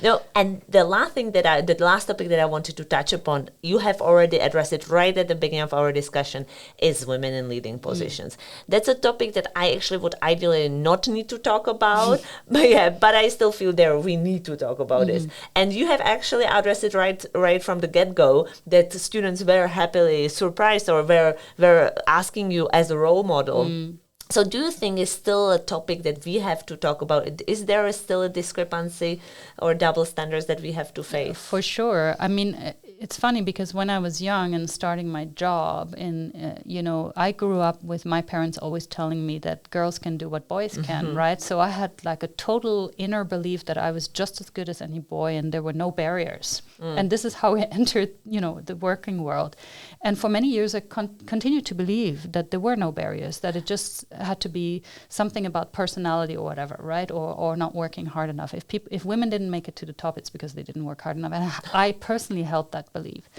No, and the last topic that I wanted to touch upon, you have already addressed it right at the beginning of our discussion, is women in leading positions. That's a topic that I actually would ideally not need to talk about, but I still feel we need to talk about this. And you have actually addressed it right from the get-go, that the students were happily surprised or were asking you as a role model. So do you think it's still a topic that we have to talk about? Is there still a discrepancy or double standards that we have to face? For sure. I mean, it's funny because when I was young and starting my job, I grew up with my parents always telling me that girls can do what boys can, right? So I had like a total inner belief that I was just as good as any boy and there were no barriers. And this is how I entered, the working world. And for many years, I continued to believe that there were no barriers, that it just had to be something about personality or whatever, right? Or not working hard enough. If women didn't make it to the top, it's because they didn't work hard enough. And I personally held that believe.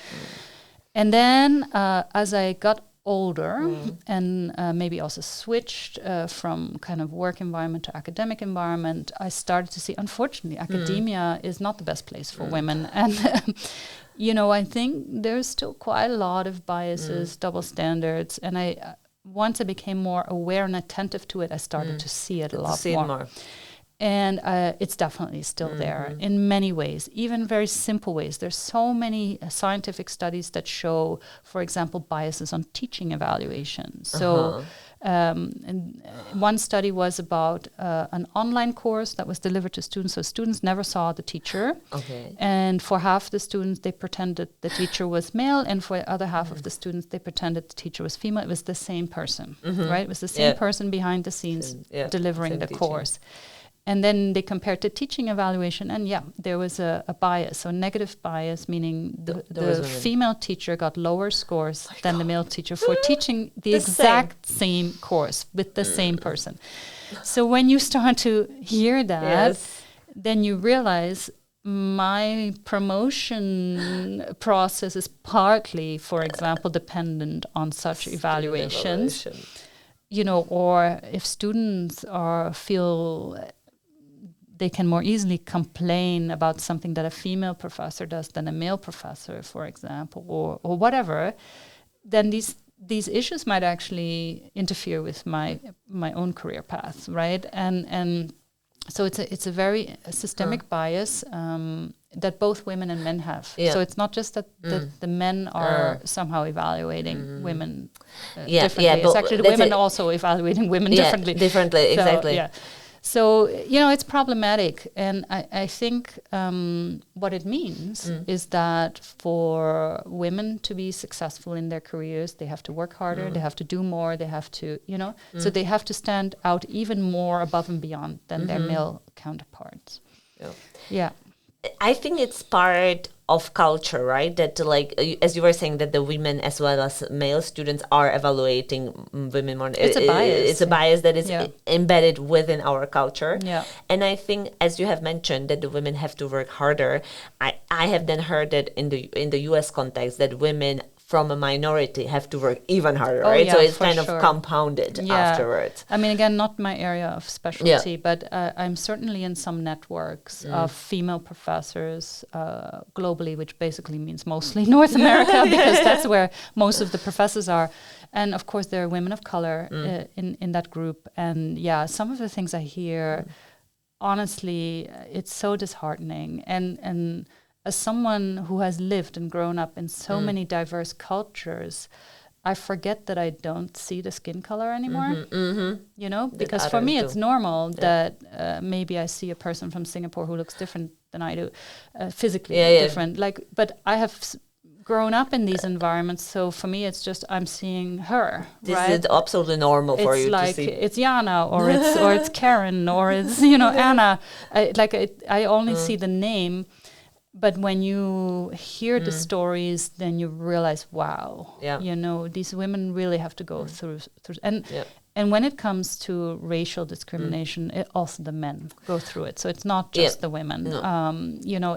And then as I got older and maybe also switched from kind of work environment to academic environment, I started to see, unfortunately, academia is not the best place for women. And, I think there's still quite a lot of biases, double standards. And once I became more aware and attentive to it, I started to see it a lot more. And it's definitely still there in many ways, even very simple ways. There's so many scientific studies that show, for example, biases on teaching evaluations. So and one study was about an online course that was delivered to students. So students never saw the teacher. Okay. And for half the students, they pretended the teacher was male. And for the other half of the students, they pretended the teacher was female. It was the same person, right? It was the same person behind the scenes delivering the course. And then they compared the teaching evaluation, and there was a bias, so negative bias, meaning the female teacher got lower scores than the male teacher for teaching the exact same course with the same person. So when you start to hear that, then you realize my promotion process is partly, for example, dependent on such evaluations. Or if students feel they can more easily complain about something that a female professor does than a male professor, for example, or whatever, then these issues might actually interfere with my own career path, right? And so it's a very systemic bias that both women and men have. So it's not just that the men are somehow evaluating women differently. It's actually the women also evaluating women differently. Differently, exactly. So, it's problematic. And I think what it means is that for women to be successful in their careers, they have to work harder, they have to do more, they have to, so they have to stand out even more above and beyond than their male counterparts. Yeah. I think it's part of culture, right? That as you were saying, that the women as well as male students are evaluating women more. It's a bias. It's a bias that is embedded within our culture. Yeah. And I think, as you have mentioned, that the women have to work harder. I have then heard that in the US context that women from a minority have to work even harder, right? So it's kind of compounded afterwards. I mean, again, not my area of specialty, but I'm certainly in some networks of female professors globally, which basically means mostly North America, because that's where most of the professors are. And of course, there are women of color in that group. And some of the things I hear, honestly, it's so disheartening. And as someone who has lived and grown up in so many diverse cultures, I forget that I don't see the skin color anymore. Because for me it's normal that maybe I see a person from Singapore who looks different than I do, physically different. But I have grown up in these environments, so for me it's just I'm seeing her. This is absolutely normal for you to see. It's Jana, or it's Karen, or it's Anna. I only see the name. But when you hear the stories, then you realize, wow, these women really have to go through. And when it comes to racial discrimination, also the men go through it. So it's not just the women. No.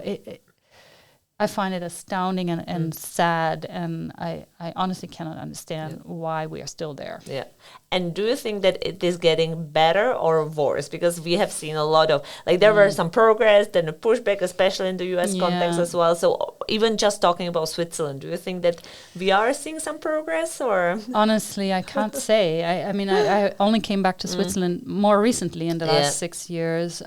I find it astounding and sad, and I honestly cannot understand why we are still there. Yeah. And do you think that it is getting better or worse? Because we have seen a lot of, there were some progress, then a pushback, especially in the US context as well. So even just talking about Switzerland, do you think that we are seeing some progress, or? Honestly, I can't say. I mean, I only came back to Switzerland more recently in the last 6 years.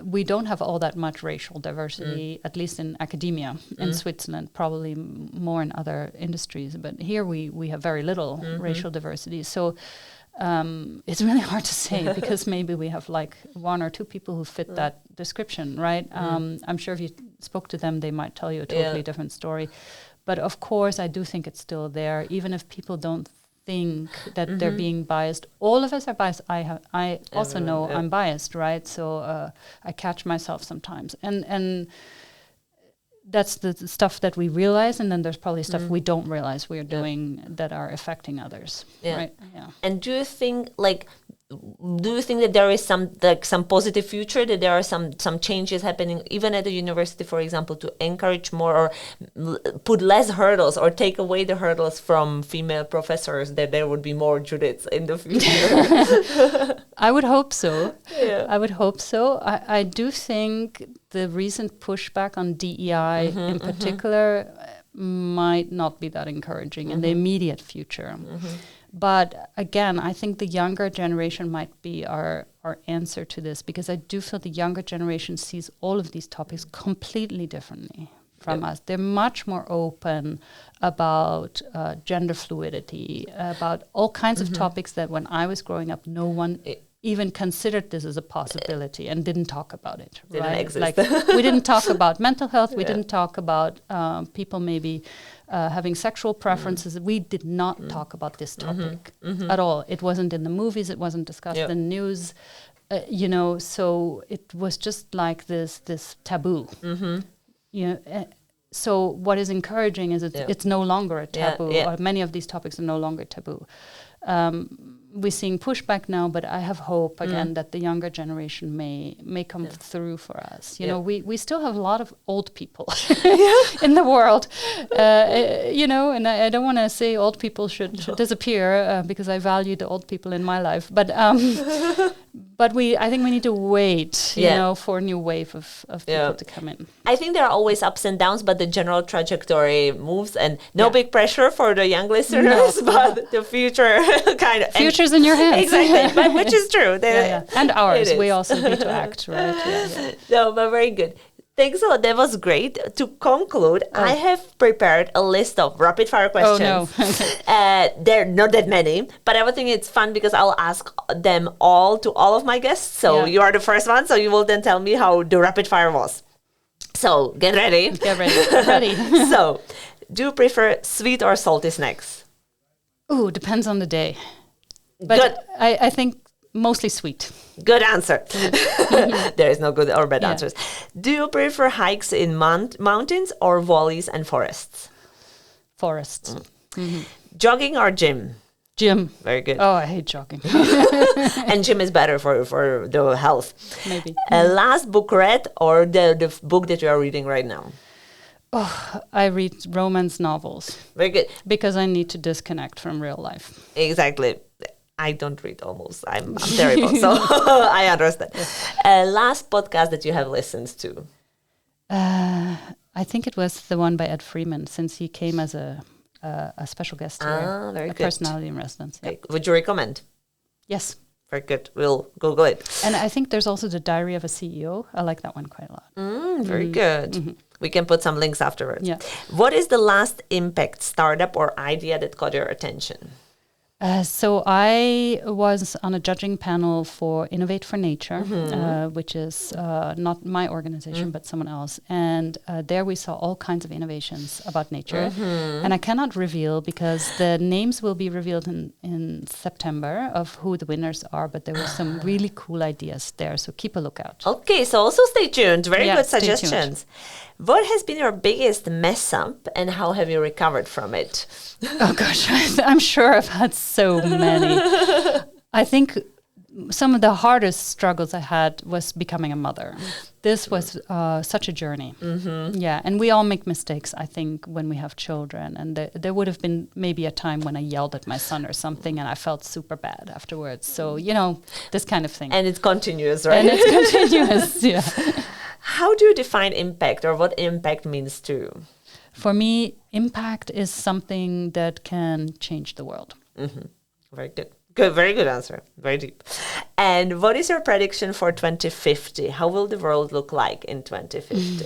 We don't have all that much racial diversity, at least in academia in Switzerland, probably more in other industries. But here we have very little racial diversity. So it's really hard to say, because maybe we have one or two people who fit that description, right? I'm sure if you spoke to them, they might tell you a totally different story. But of course, I do think it's still there, even if people don't think that they're being biased. All of us are biased. I also know I'm biased, right? So I catch myself sometimes. And that's the stuff that we realize, and then there's probably stuff we don't realize we're doing that are affecting others. Right? And do you think do you think that there is some positive future, that there are some changes happening even at the university, for example, to encourage more or put less hurdles or take away the hurdles from female professors, that there would be more Judiths in the future? I would hope so. Yeah. I would hope so. I do think the recent pushback on DEI in particular might not be that encouraging in the immediate future. But again, I think the younger generation might be our answer to this, because I do feel the younger generation sees all of these topics completely differently from us. They're much more open about gender fluidity, about all kinds of topics that when I was growing up, no one even considered this as a possibility and didn't talk about it. Didn't right? exist. Like we didn't talk about mental health. We didn't talk about people maybe having sexual preferences. We did not talk about this topic at all. It wasn't in the movies. It wasn't discussed in the news. So it was just like this taboo. So what is encouraging is it's no longer a taboo. Or many of these topics are no longer taboo. We're seeing pushback now, but I have hope again that the younger generation may come through for us. You know, we still have a lot of old people in the world. And I don't want to say old people should disappear because I value the old people in my life. But I think we need to wait, you know, for a new wave of people to come in. I think there are always ups and downs, but the general trajectory moves, and no big pressure for the young listeners, but the future kind of... Future's in your hands. Exactly, but which is true. And ours. We also need to act, right? No, but very good. Thanks a lot. That was great. To conclude, I have prepared a list of rapid fire questions. Oh, no. There are not that many, but I would think it's fun because I'll ask them all to all of my guests. So you are the first one, so you will then tell me how the rapid fire was. So get ready. Get ready. Get ready. So, do you prefer sweet or salty snacks? Ooh, depends on the day. But good. I think mostly sweet. Good answer. There is no good or bad answers. Do you prefer hikes in mountains or valleys and forests? Forests. Jogging or gym? Gym. Very good. Oh, I hate jogging. And gym is better for the health. Maybe. Last book read or the book that you are reading right now? Oh, I read romance novels. Very good. Because I need to disconnect from real life. Exactly. I don't read almost. I'm terrible. So I understand. Last podcast that you have listened to? I think it was the one by Ed Freeman, since he came as a special guest here. Very good. Personality in residence. Yeah. Would you recommend? Yes. Very good. We'll Google it. And I think there's also The Diary of a CEO. I like that one quite a lot. Very good. We can put some links afterwards. Yeah. What is the last impact startup or idea that caught your attention? So I was on a judging panel for Innovate for Nature, which is not my organization, but someone else. And there we saw all kinds of innovations about nature. And I cannot reveal because the names will be revealed in September of who the winners are. But there were some really cool ideas there. So keep a lookout. Okay, so also stay tuned. Very good stay suggestions. What has been your biggest mess up and how have you recovered from it? Oh gosh, I'm sure I've had so many. I think some of the hardest struggles I had was becoming a mother. This was such a journey. Yeah, and we all make mistakes, I think, when we have children. And there would have been maybe a time when I yelled at my son or something and I felt super bad afterwards. So, this kind of thing. And it's continuous, right? And it's continuous, yeah. How do you define impact or what impact means to you? For me, impact is something that can change the world. Very good. Good, very good answer. Very deep. And what is your prediction for 2050? How will the world look like in 2050?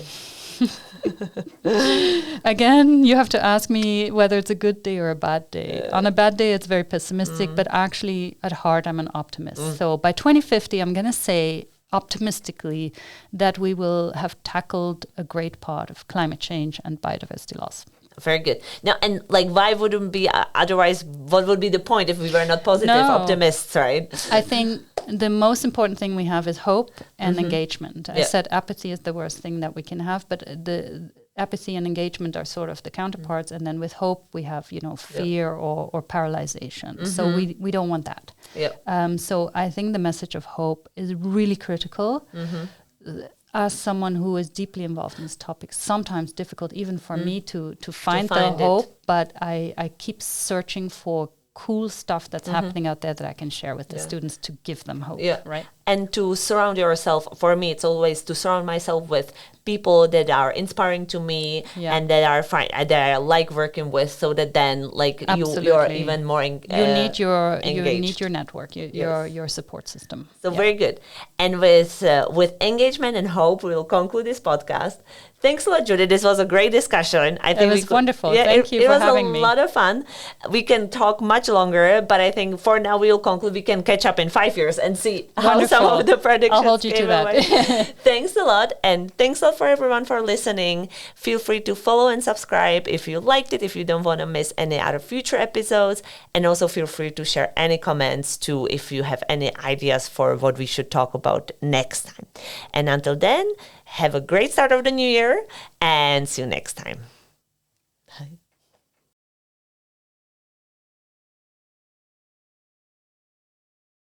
Again, you have to ask me whether it's a good day or a bad day. On a bad day, it's very pessimistic, but actually at heart, I'm an optimist. So by 2050, I'm going to say optimistically that we will have tackled a great part of climate change and biodiversity loss. Very good. Now, and why wouldn't be otherwise? What would be the point if we were not positive optimists, right? I think the most important thing we have is hope and engagement. I said apathy is the worst thing that we can have, but apathy and engagement are sort of the counterparts, and then with hope we have, fear or paralyzation. So we don't want that. So I think the message of hope is really critical. As someone who is deeply involved in this topic, sometimes difficult even for me to find the hope, but I keep searching for cool stuff that's happening out there that I can share with the students to give them hope, right? And to surround yourself, for me, it's always to surround myself with people that are inspiring to me and that are that I like working with, so that then you're even more you need your network, your support system. So very good. And with engagement and hope, we'll conclude this podcast. Thanks a lot, Judith. This was a great discussion. I think it was wonderful. Thank you for having me. It was a lot of fun. We can talk much longer, but I think for now we'll conclude. We can catch up in 5 years and see how some of the predictions I'll hold you to that. Thanks a lot. And thanks a lot for everyone for listening. Feel free to follow and subscribe if you liked it, if you don't want to miss any other future episodes. And also feel free to share any comments too if you have any ideas for what we should talk about next time. And until then, have a great start of the new year and see you next time. Bye.